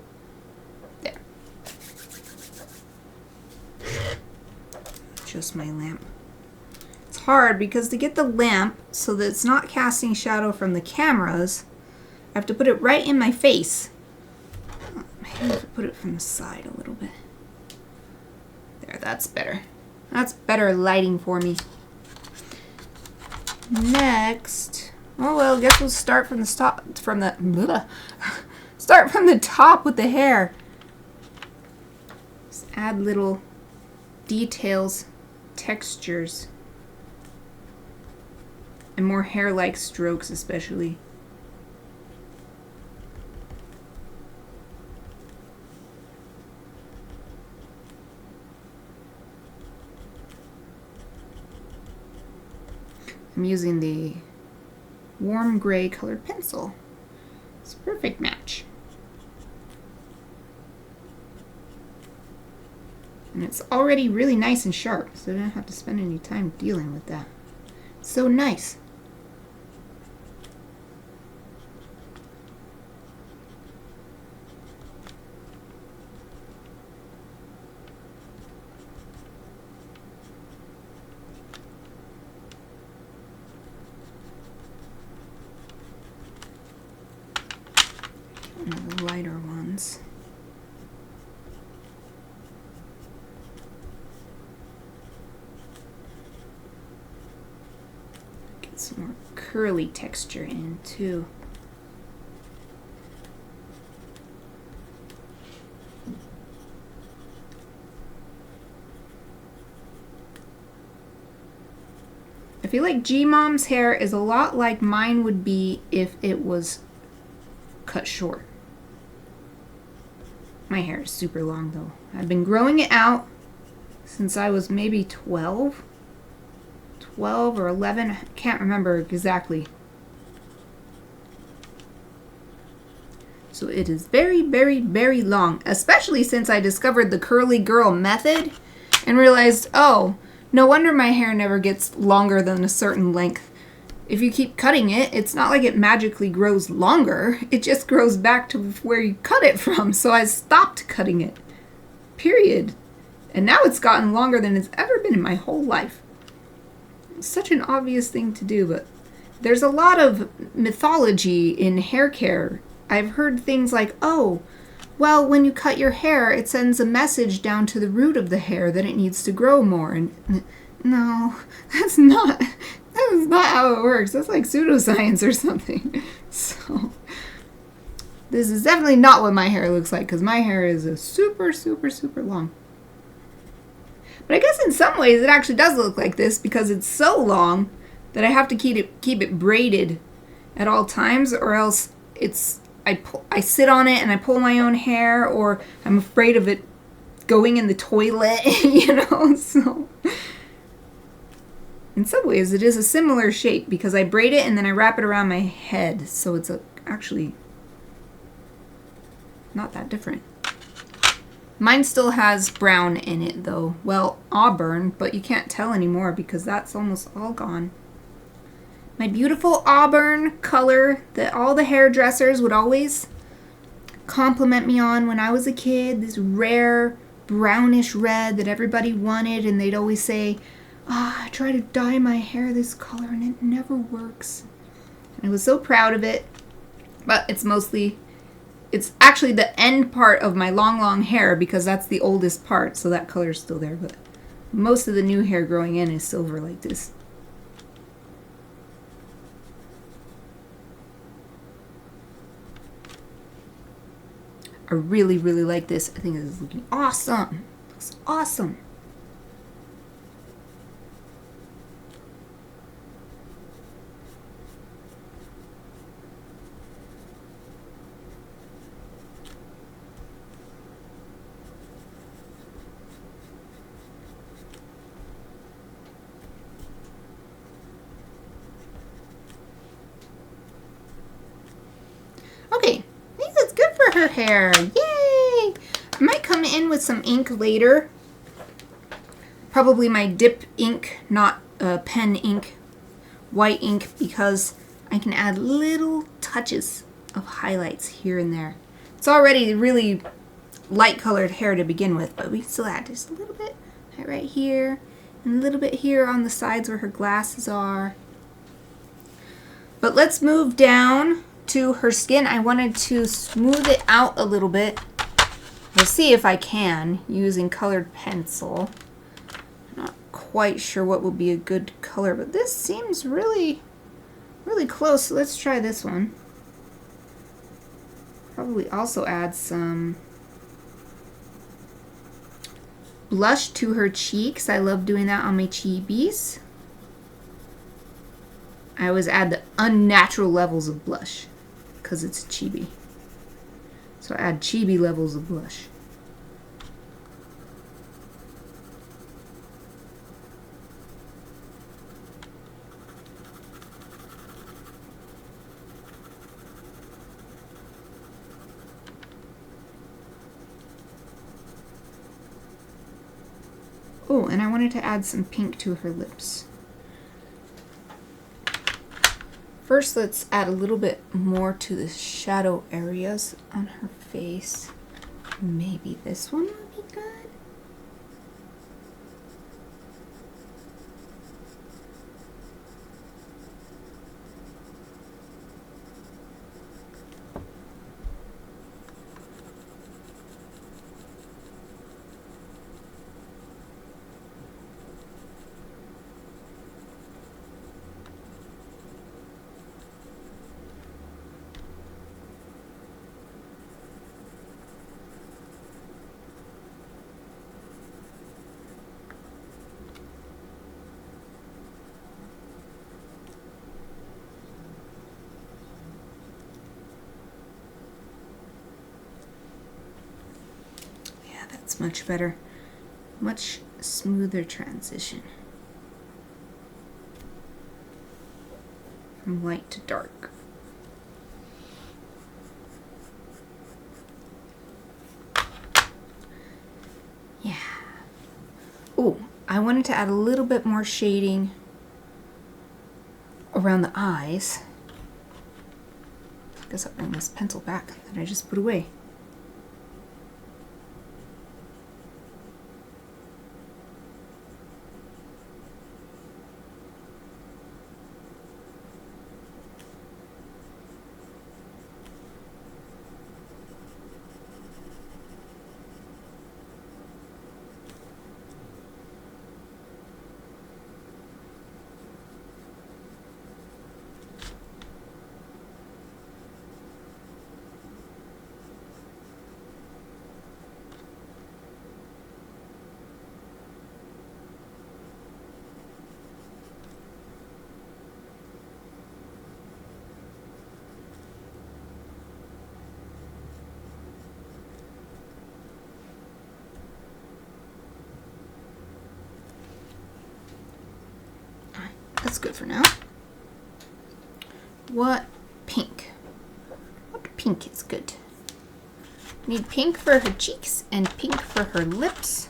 There. adjust my lamp. It's hard because to get the lamp so that it's not casting shadow from the cameras, I have to put it right in my face. Maybe put it from the side a little bit. There, that's better. That's better lighting for me. Next, oh well, I guess we'll start from the start from the top with the hair. Just add little details, textures, and more hair-like strokes especially. I'm using the warm gray colored pencil. It's a perfect match. And it's already really nice and sharp, so I don't have to spend any time dealing with that. It's so nice. One of the lighter ones. Get some more curly texture in too. I feel like Gmom's hair is a lot like mine would be if it was cut short. My hair is super long though. I've been growing it out since I was maybe 12 or 11. I can't remember exactly. So it is very, very, very long, especially since I discovered the curly girl method and realized, oh, no wonder my hair never gets longer than a certain length. If you keep cutting it, it's not like it magically grows longer. It just grows back to where you cut it from. So I stopped cutting it. Period. And now it's gotten longer than it's ever been in my whole life. It's such an obvious thing to do, but there's a lot of mythology in hair care. I've heard things like, oh, well, when you cut your hair, it sends a message down to the root of the hair that it needs to grow more. And no, that's not how it works. That's like pseudoscience or something. So this is definitely not what my hair looks like, because my hair is a super, super, super long. But I guess in some ways it actually does look like this because it's so long that I have to keep it braided at all times, or else I sit on it and I pull my own hair, or I'm afraid of it going in the toilet, you know. So in some ways it is a similar shape because I braid it and then I wrap it around my head, so it's actually not that different. Mine still has brown in it though. Well, auburn, but you can't tell anymore because that's almost all gone. My beautiful auburn color that all the hairdressers would always compliment me on when I was a kid. This rare brownish red that everybody wanted, and they'd always say, I try to dye my hair this color and it never works. And I was so proud of it, but it's actually the end part of my long hair because that's the oldest part, so that color is still there, but most of the new hair growing in is silver like this. I really, really like this. I think this is looking awesome. It looks awesome. Okay, I think that's good for her hair. Yay! I might come in with some ink later. Probably my dip ink, not pen ink, white ink, because I can add little touches of highlights here and there. It's already really light colored hair to begin with, but we can still add just a little bit right here And a little bit here on the sides where her glasses are. But let's move down to her skin. I wanted to smooth it out a little bit. We'll see if I can using colored pencil. Not quite sure what will be a good color, but this seems really close. So let's try this one. Probably also add some blush to her cheeks. I love doing that on my chibis. I always add the unnatural levels of blush because it's chibi. So I add chibi levels of blush. Oh, and I wanted to add some pink to her lips. First, let's add a little bit more to the shadow areas on her face. Maybe this one would be good. That's much better. Much smoother transition. From light to dark. Yeah. Oh, I wanted to add a little bit more shading around the eyes. I guess I'll bring this pencil back that I just put away. That's good for now. What pink? What pink is good? Need pink for her cheeks and pink for her lips.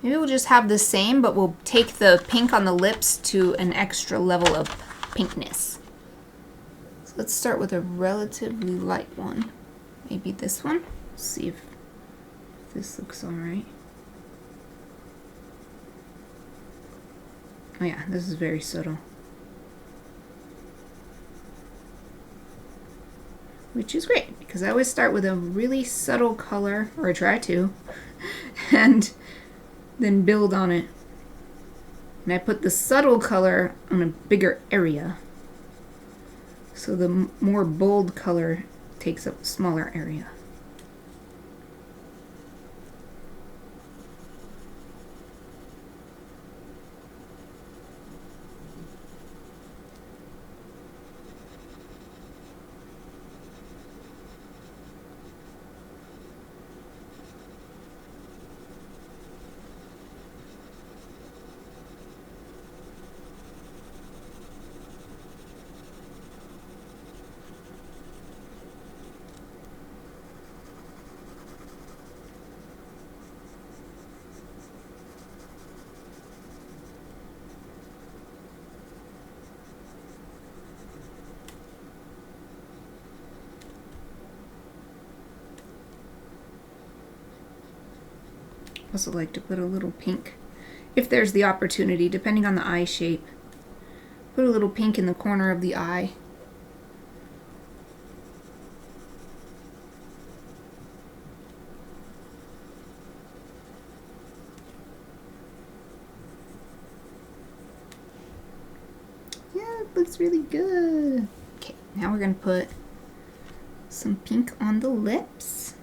Maybe we'll just have the same, but we'll take the pink on the lips to an extra level of pinkness. So let's start with a relatively light one. Maybe this one. See if this looks all right. Oh yeah, this is very subtle. Which is great, because I always start with a really subtle color, or I try to, and then build on it. And I put the subtle color on a bigger area. So the more bold color takes up a smaller area. Also like to put a little pink, if there's the opportunity, depending on the eye shape. Put a little pink in the corner of the eye. Yeah, it looks really good. Okay, now we're going to put some pink on the lips.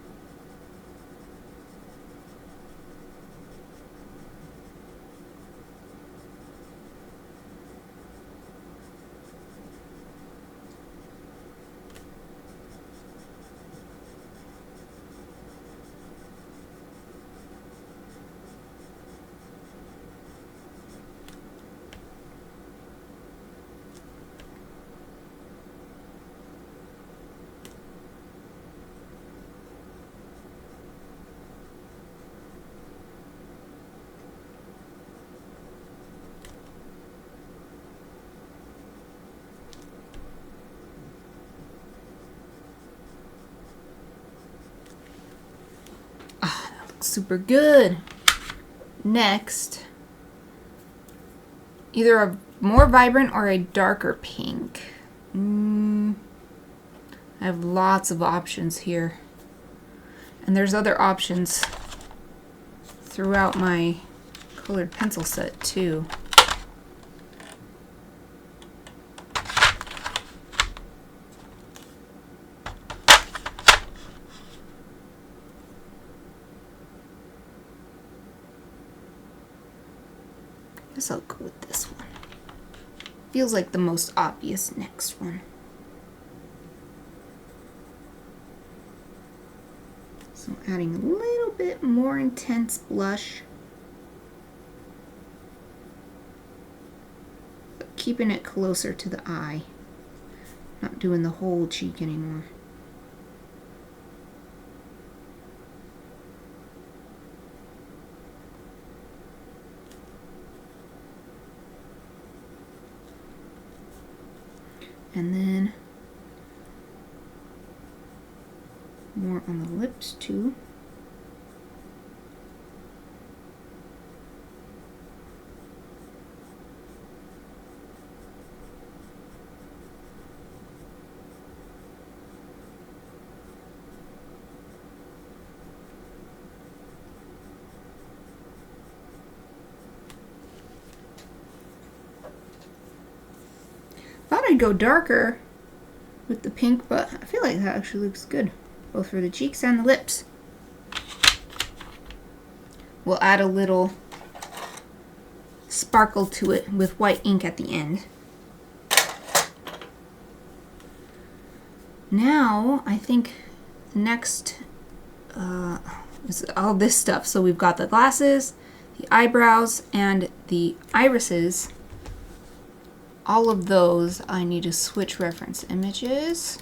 Super good. Next, either a more vibrant or a darker pink. I have lots of options here, and there's other options throughout my colored pencil set too. I guess I'll go with this one. Feels like the most obvious next one. So adding a little bit more intense blush, but keeping it closer to the eye. Not doing the whole cheek anymore. And then more on the lips too. Thought I'd go darker with the pink, but I feel like that actually looks good, both for the cheeks and the lips. We'll add a little sparkle to it with white ink at the end. Now, I think next is all this stuff. So we've got the glasses, the eyebrows, and the irises. All of those, I need to switch reference images.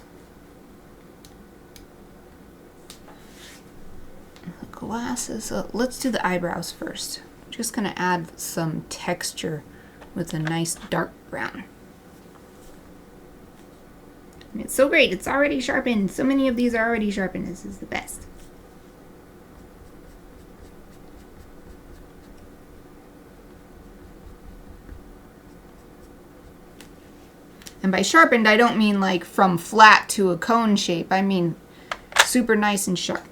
The glasses, so let's do the eyebrows first. I'm just gonna add some texture with a nice dark brown. And it's so great, it's already sharpened. So many of these are already sharpened, this is the best. And by sharpened, I don't mean like from flat to a cone shape. I mean super nice and sharp.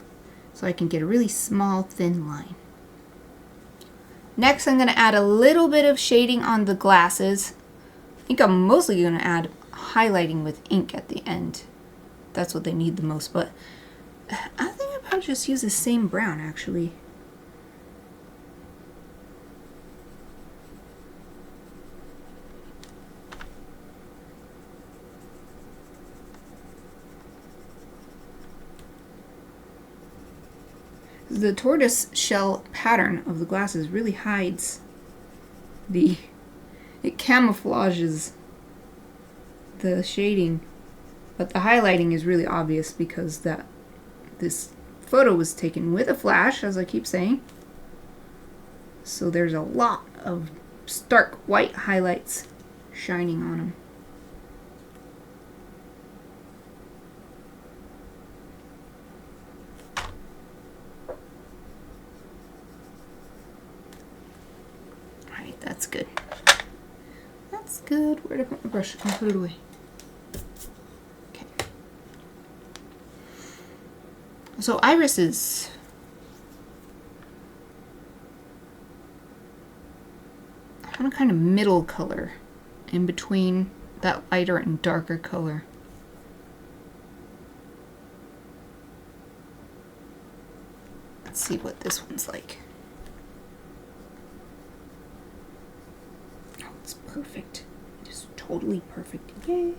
So I can get a really small, thin line. Next, I'm going to add a little bit of shading on the glasses. I think I'm mostly going to add highlighting with ink at the end. That's what they need the most. But I think I'll probably just use the same brown, actually. The tortoise shell pattern of the glasses really hides it camouflages the shading, but the highlighting is really obvious because this photo was taken with a flash, as I keep saying. So there's a lot of stark white highlights shining on them. good? Where did I put my brush? I'll put it away. Okay. So Iris is... I want a kind of middle color in between that lighter and darker color. Let's see what this one's like. Oh, it's perfect. Just totally perfect. Yay!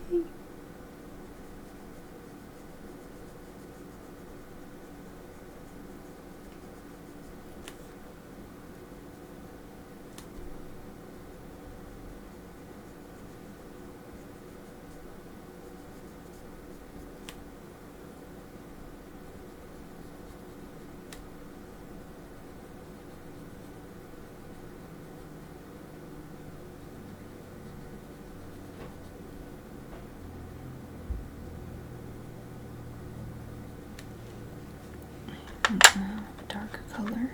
Darker color.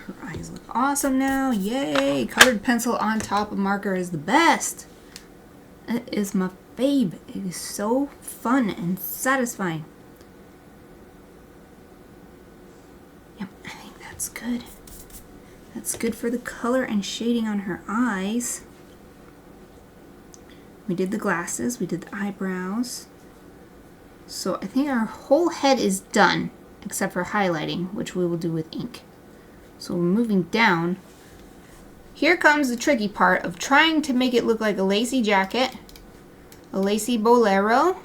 Her eyes look awesome now. Yay! Colored pencil on top of marker is the best. It is my fave. It is so fun and satisfying. Yep, I think that's good. That's good for the color and shading on her eyes. We did the glasses. We did the eyebrows. So I think our whole head is done, except for highlighting, which we will do with ink. So we're moving down. Here comes the tricky part of trying to make it look like a lacy jacket, a lacy bolero,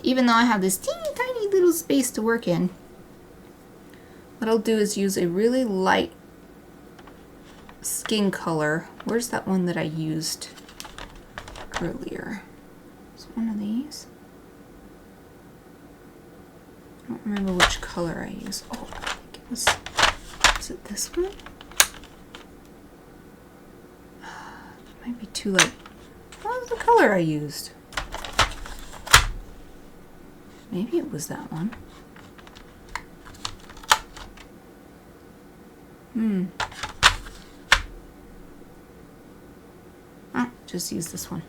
even though I have this teeny tiny little space to work in. What I'll do is use a really light skin color. Where's that one that I used earlier? Is it one of these? I don't remember which color I used. Oh, I think it was... Is it this one? It might be too light. What was the color I used? Maybe it was that one. Oh, just use this one.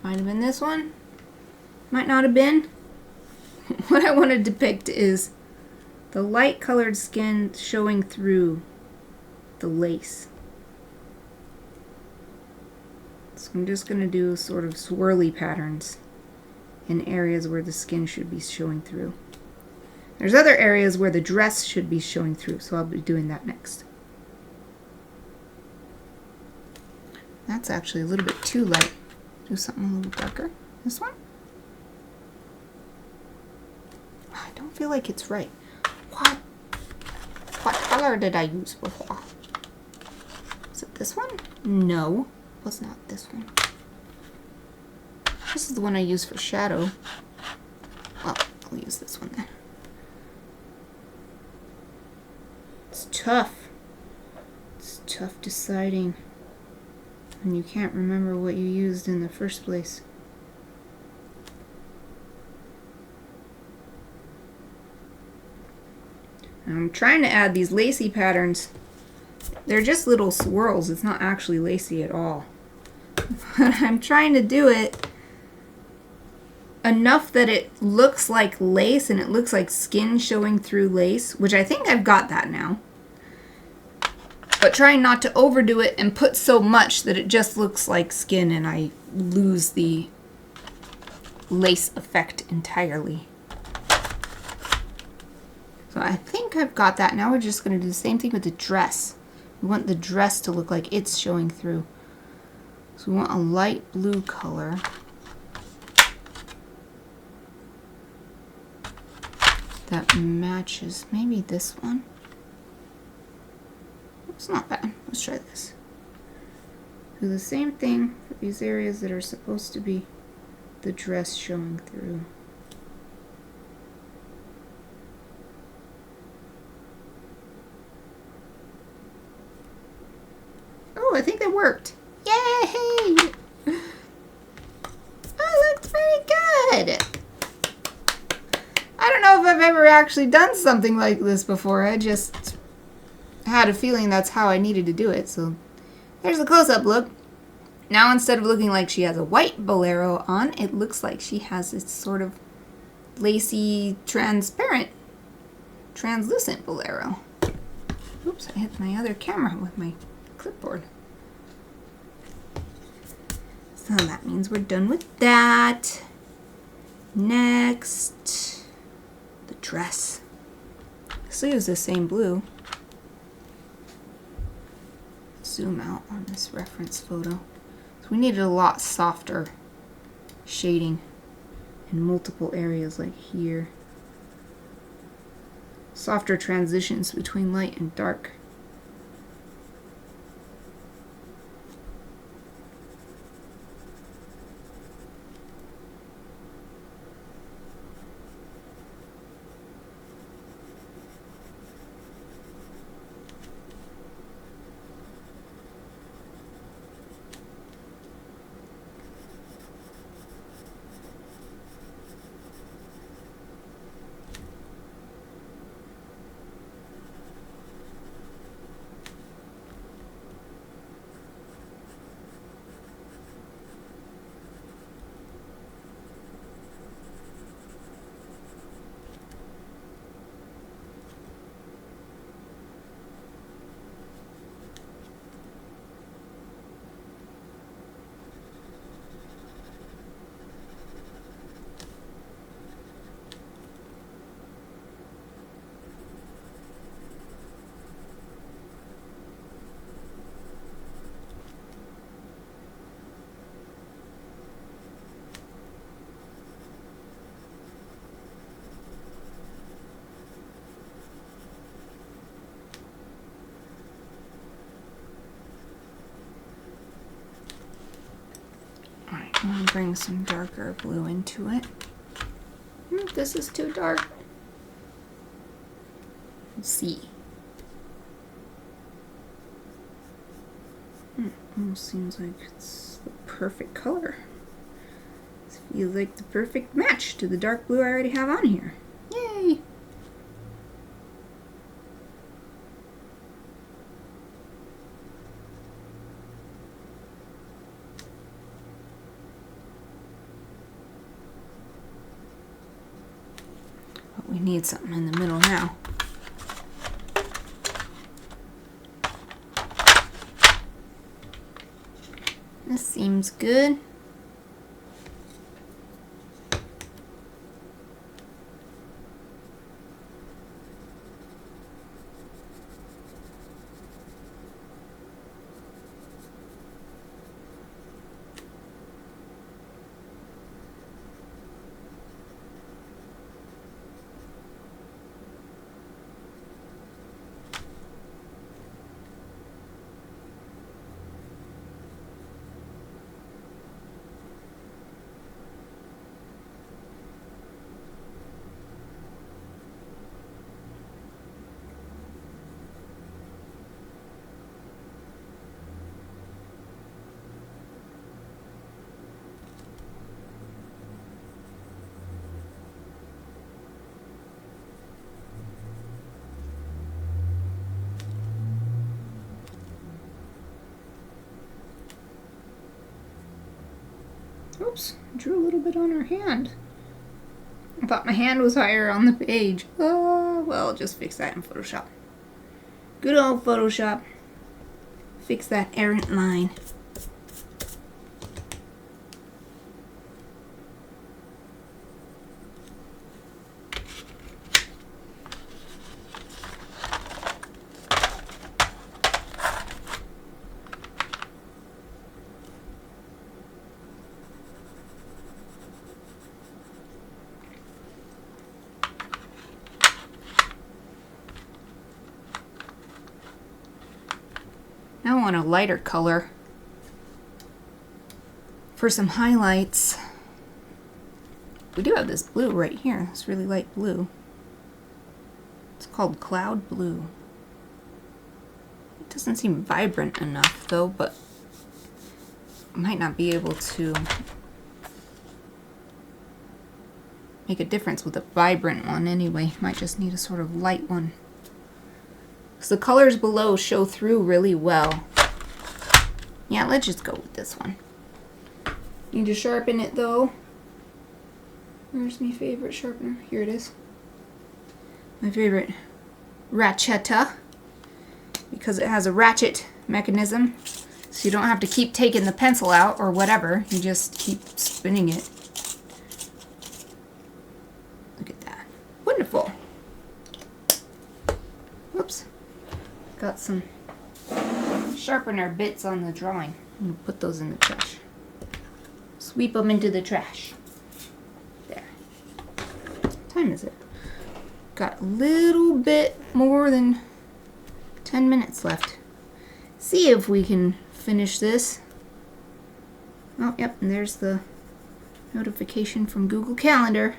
Might have been this one. Might not have been. What I want to depict is the light colored skin showing through the lace. So I'm just going to do sort of swirly patterns in areas where the skin should be showing through. There's other areas where the dress should be showing through, so I'll be doing that next. That's actually a little bit too light. Do something a little darker. This one? I don't feel like it's right. What color did I use before? Is it this one? No, it was not this one. This is the one I used for shadow. Well, I'll use this one then. It's tough. It's tough deciding when you can't remember what you used in the first place. I'm trying to add these lacy patterns. They're just little swirls. It's not actually lacy at all. But I'm trying to do it enough that it looks like lace and it looks like skin showing through lace, which I think I've got that now. But trying not to overdo it and put so much that it just looks like skin and I lose the lace effect entirely. So I think I've got that. Now we're just going to do the same thing with the dress. We want the dress to look like it's showing through. So we want a light blue color. that matches. Maybe this one. It's not bad. Let's try this. Do the same thing for these areas that are supposed to be the dress showing through. Oh, I think that worked. Yay! Oh, looks pretty good. I don't know if I've ever actually done something like this before. I just had a feeling that's how I needed to do it. So there's a close-up look. Now instead of looking like she has a white bolero on, it looks like she has this sort of lacy, translucent bolero. Oops, I hit my other camera with my clipboard. So that means we're done with that. Next, the dress. Still use the same blue. Zoom out on this reference photo. So we needed a lot softer shading in multiple areas like here. Softer transitions between light and dark. I'm going to bring some darker blue into it. This is too dark. Let's see. Almost seems like it's the perfect color. It feels like the perfect match to the dark blue I already have on here. Yay! But we need something in the middle now. This seems good. Oops, I drew a little bit on her hand. I thought my hand was higher on the page. Oh, well, I'll just fix that in Photoshop. Good old Photoshop. Fix that errant line. Now I want a lighter color for some highlights. We do have this blue right here. It's really light blue. It's called Cloud Blue. It doesn't seem vibrant enough though, but I might not be able to make a difference with a vibrant one anyway. Might just need a sort of light one. So the colors below show through really well. Yeah, let's just go with this one. Need to sharpen it though. Where's my favorite sharpener? Here it is. My favorite ratchetta, because it has a ratchet mechanism, so you don't have to keep taking the pencil out or whatever. You just keep spinning it. Look at that. Wonderful. Whoops. Got some sharpener bits on the drawing. I'm going to put those in the trash. Sweep them into the trash. There. What time is it? Got a little bit more than 10 minutes left. See if we can finish this. Oh, yep, and there's the notification from Google Calendar.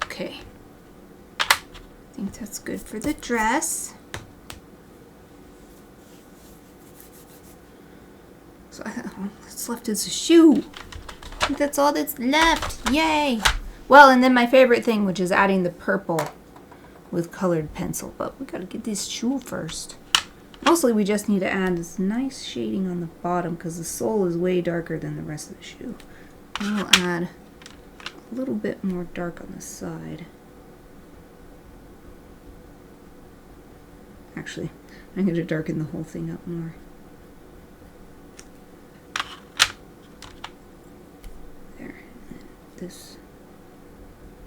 Okay, I think that's good for the dress. So what's left is a shoe. I think that's all that's left. Yay! Well, and then my favorite thing, which is adding the purple with colored pencil. But we gotta get this shoe first. Mostly we just need to add this nice shading on the bottom because the sole is way darker than the rest of the shoe. And we'll add a little bit more dark on the side. Actually, I'm going to darken the whole thing up more. There. And this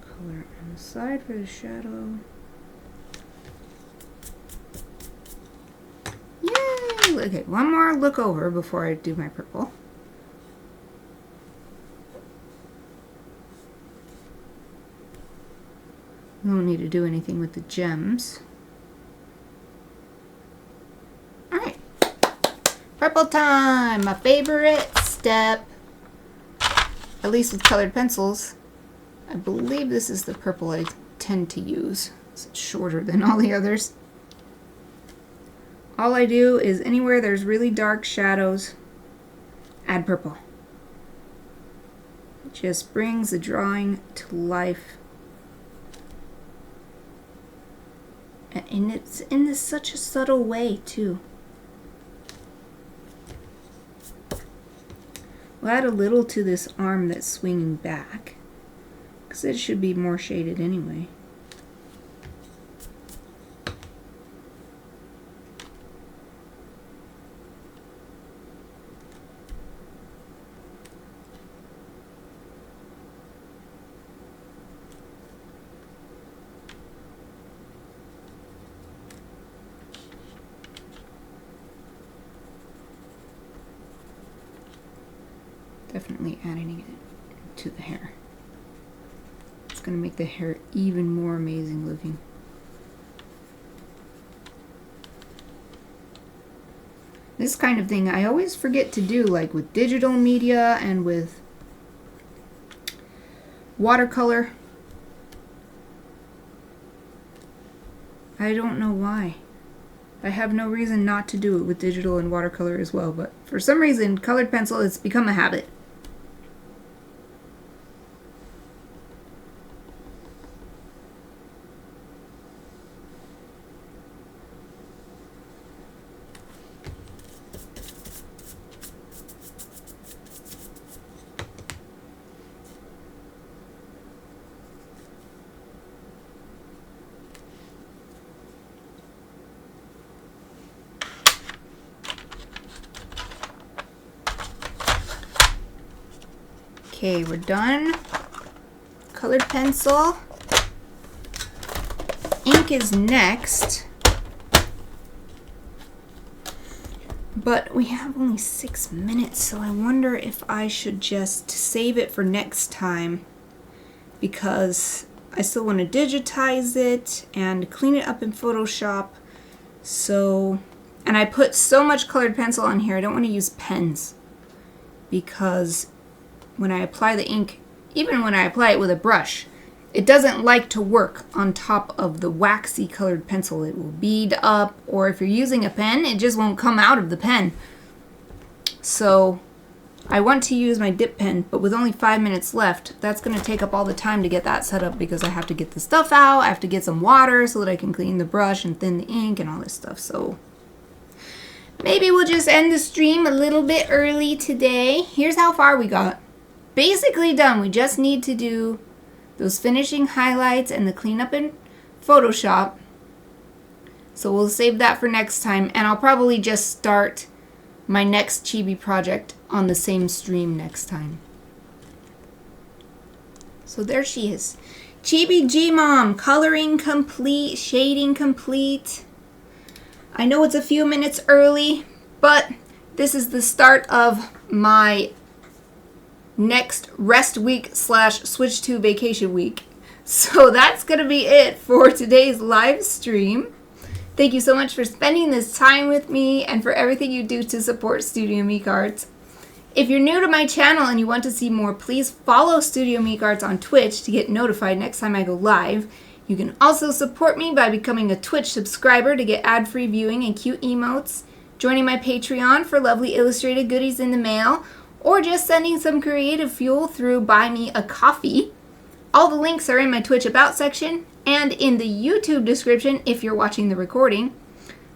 color on the side for the shadow. Yay! Okay, one more look over before I do my purple. We don't need to do anything with the gems. Alright. Purple time! My favorite step. At least with colored pencils. I believe this is the purple I tend to use. It's shorter than all the others. All I do is anywhere there's really dark shadows, add purple. It just brings the drawing to life. And it's in such a subtle way, too. We'll add a little to this arm that's swinging back, because it should be more shaded anyway. Definitely adding it to the hair. It's going to make the hair even more amazing looking. This kind of thing I always forget to do, like with digital media and with watercolor. I don't know why. I have no reason not to do it with digital and watercolor as well, but for some reason, colored pencil has become a habit. Okay, we're done. Colored pencil. Ink is next. But we have only 6 minutes, so I wonder if I should just save it for next time, because I still want to digitize it and clean it up in Photoshop. So, and I put so much colored pencil on here, I don't want to use pens, because when I apply the ink, even when I apply it with a brush, it doesn't like to work on top of the waxy colored pencil. It will bead up, or if you're using a pen, it just won't come out of the pen. So I want to use my dip pen, but with only 5 minutes left, that's going to take up all the time to get that set up, because I have to get the stuff out, I have to get some water so that I can clean the brush and thin the ink and all this stuff. So maybe we'll just end the stream a little bit early today. Here's how far we got. Basically done. We just need to do those finishing highlights and the cleanup in Photoshop. So we'll save that for next time, and I'll probably just start my next Chibi project on the same stream next time. So there she is. Chibi Gmom, coloring complete, shading complete. I know it's a few minutes early, but this is the start of my next rest week / switch to vacation week. So that's going to be it for today's live stream. Thank you so much for spending this time with me and for everything you do to support Studio Mikarts. If you're new to my channel and you want to see more, please follow Studio Mikarts on Twitch to get notified next time I go live. You can also support me by becoming a Twitch subscriber to get ad-free viewing and cute emotes, joining my Patreon for lovely illustrated goodies in the mail, or just sending some creative fuel through Buy Me a Coffee. All the links are in my Twitch About section and in the YouTube description if you're watching the recording.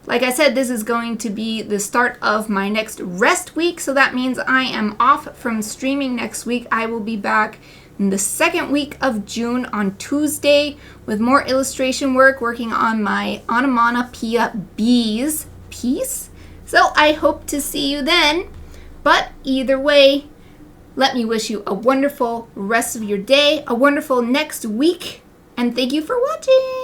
Like I said, this is going to be the start of my next rest week, so that means I am off from streaming next week. I will be back in the second week of June on Tuesday with more illustration work, working on my Onomatopoeia Bees piece. So I hope to see you then. But either way, let me wish you a wonderful rest of your day, a wonderful next week, and thank you for watching!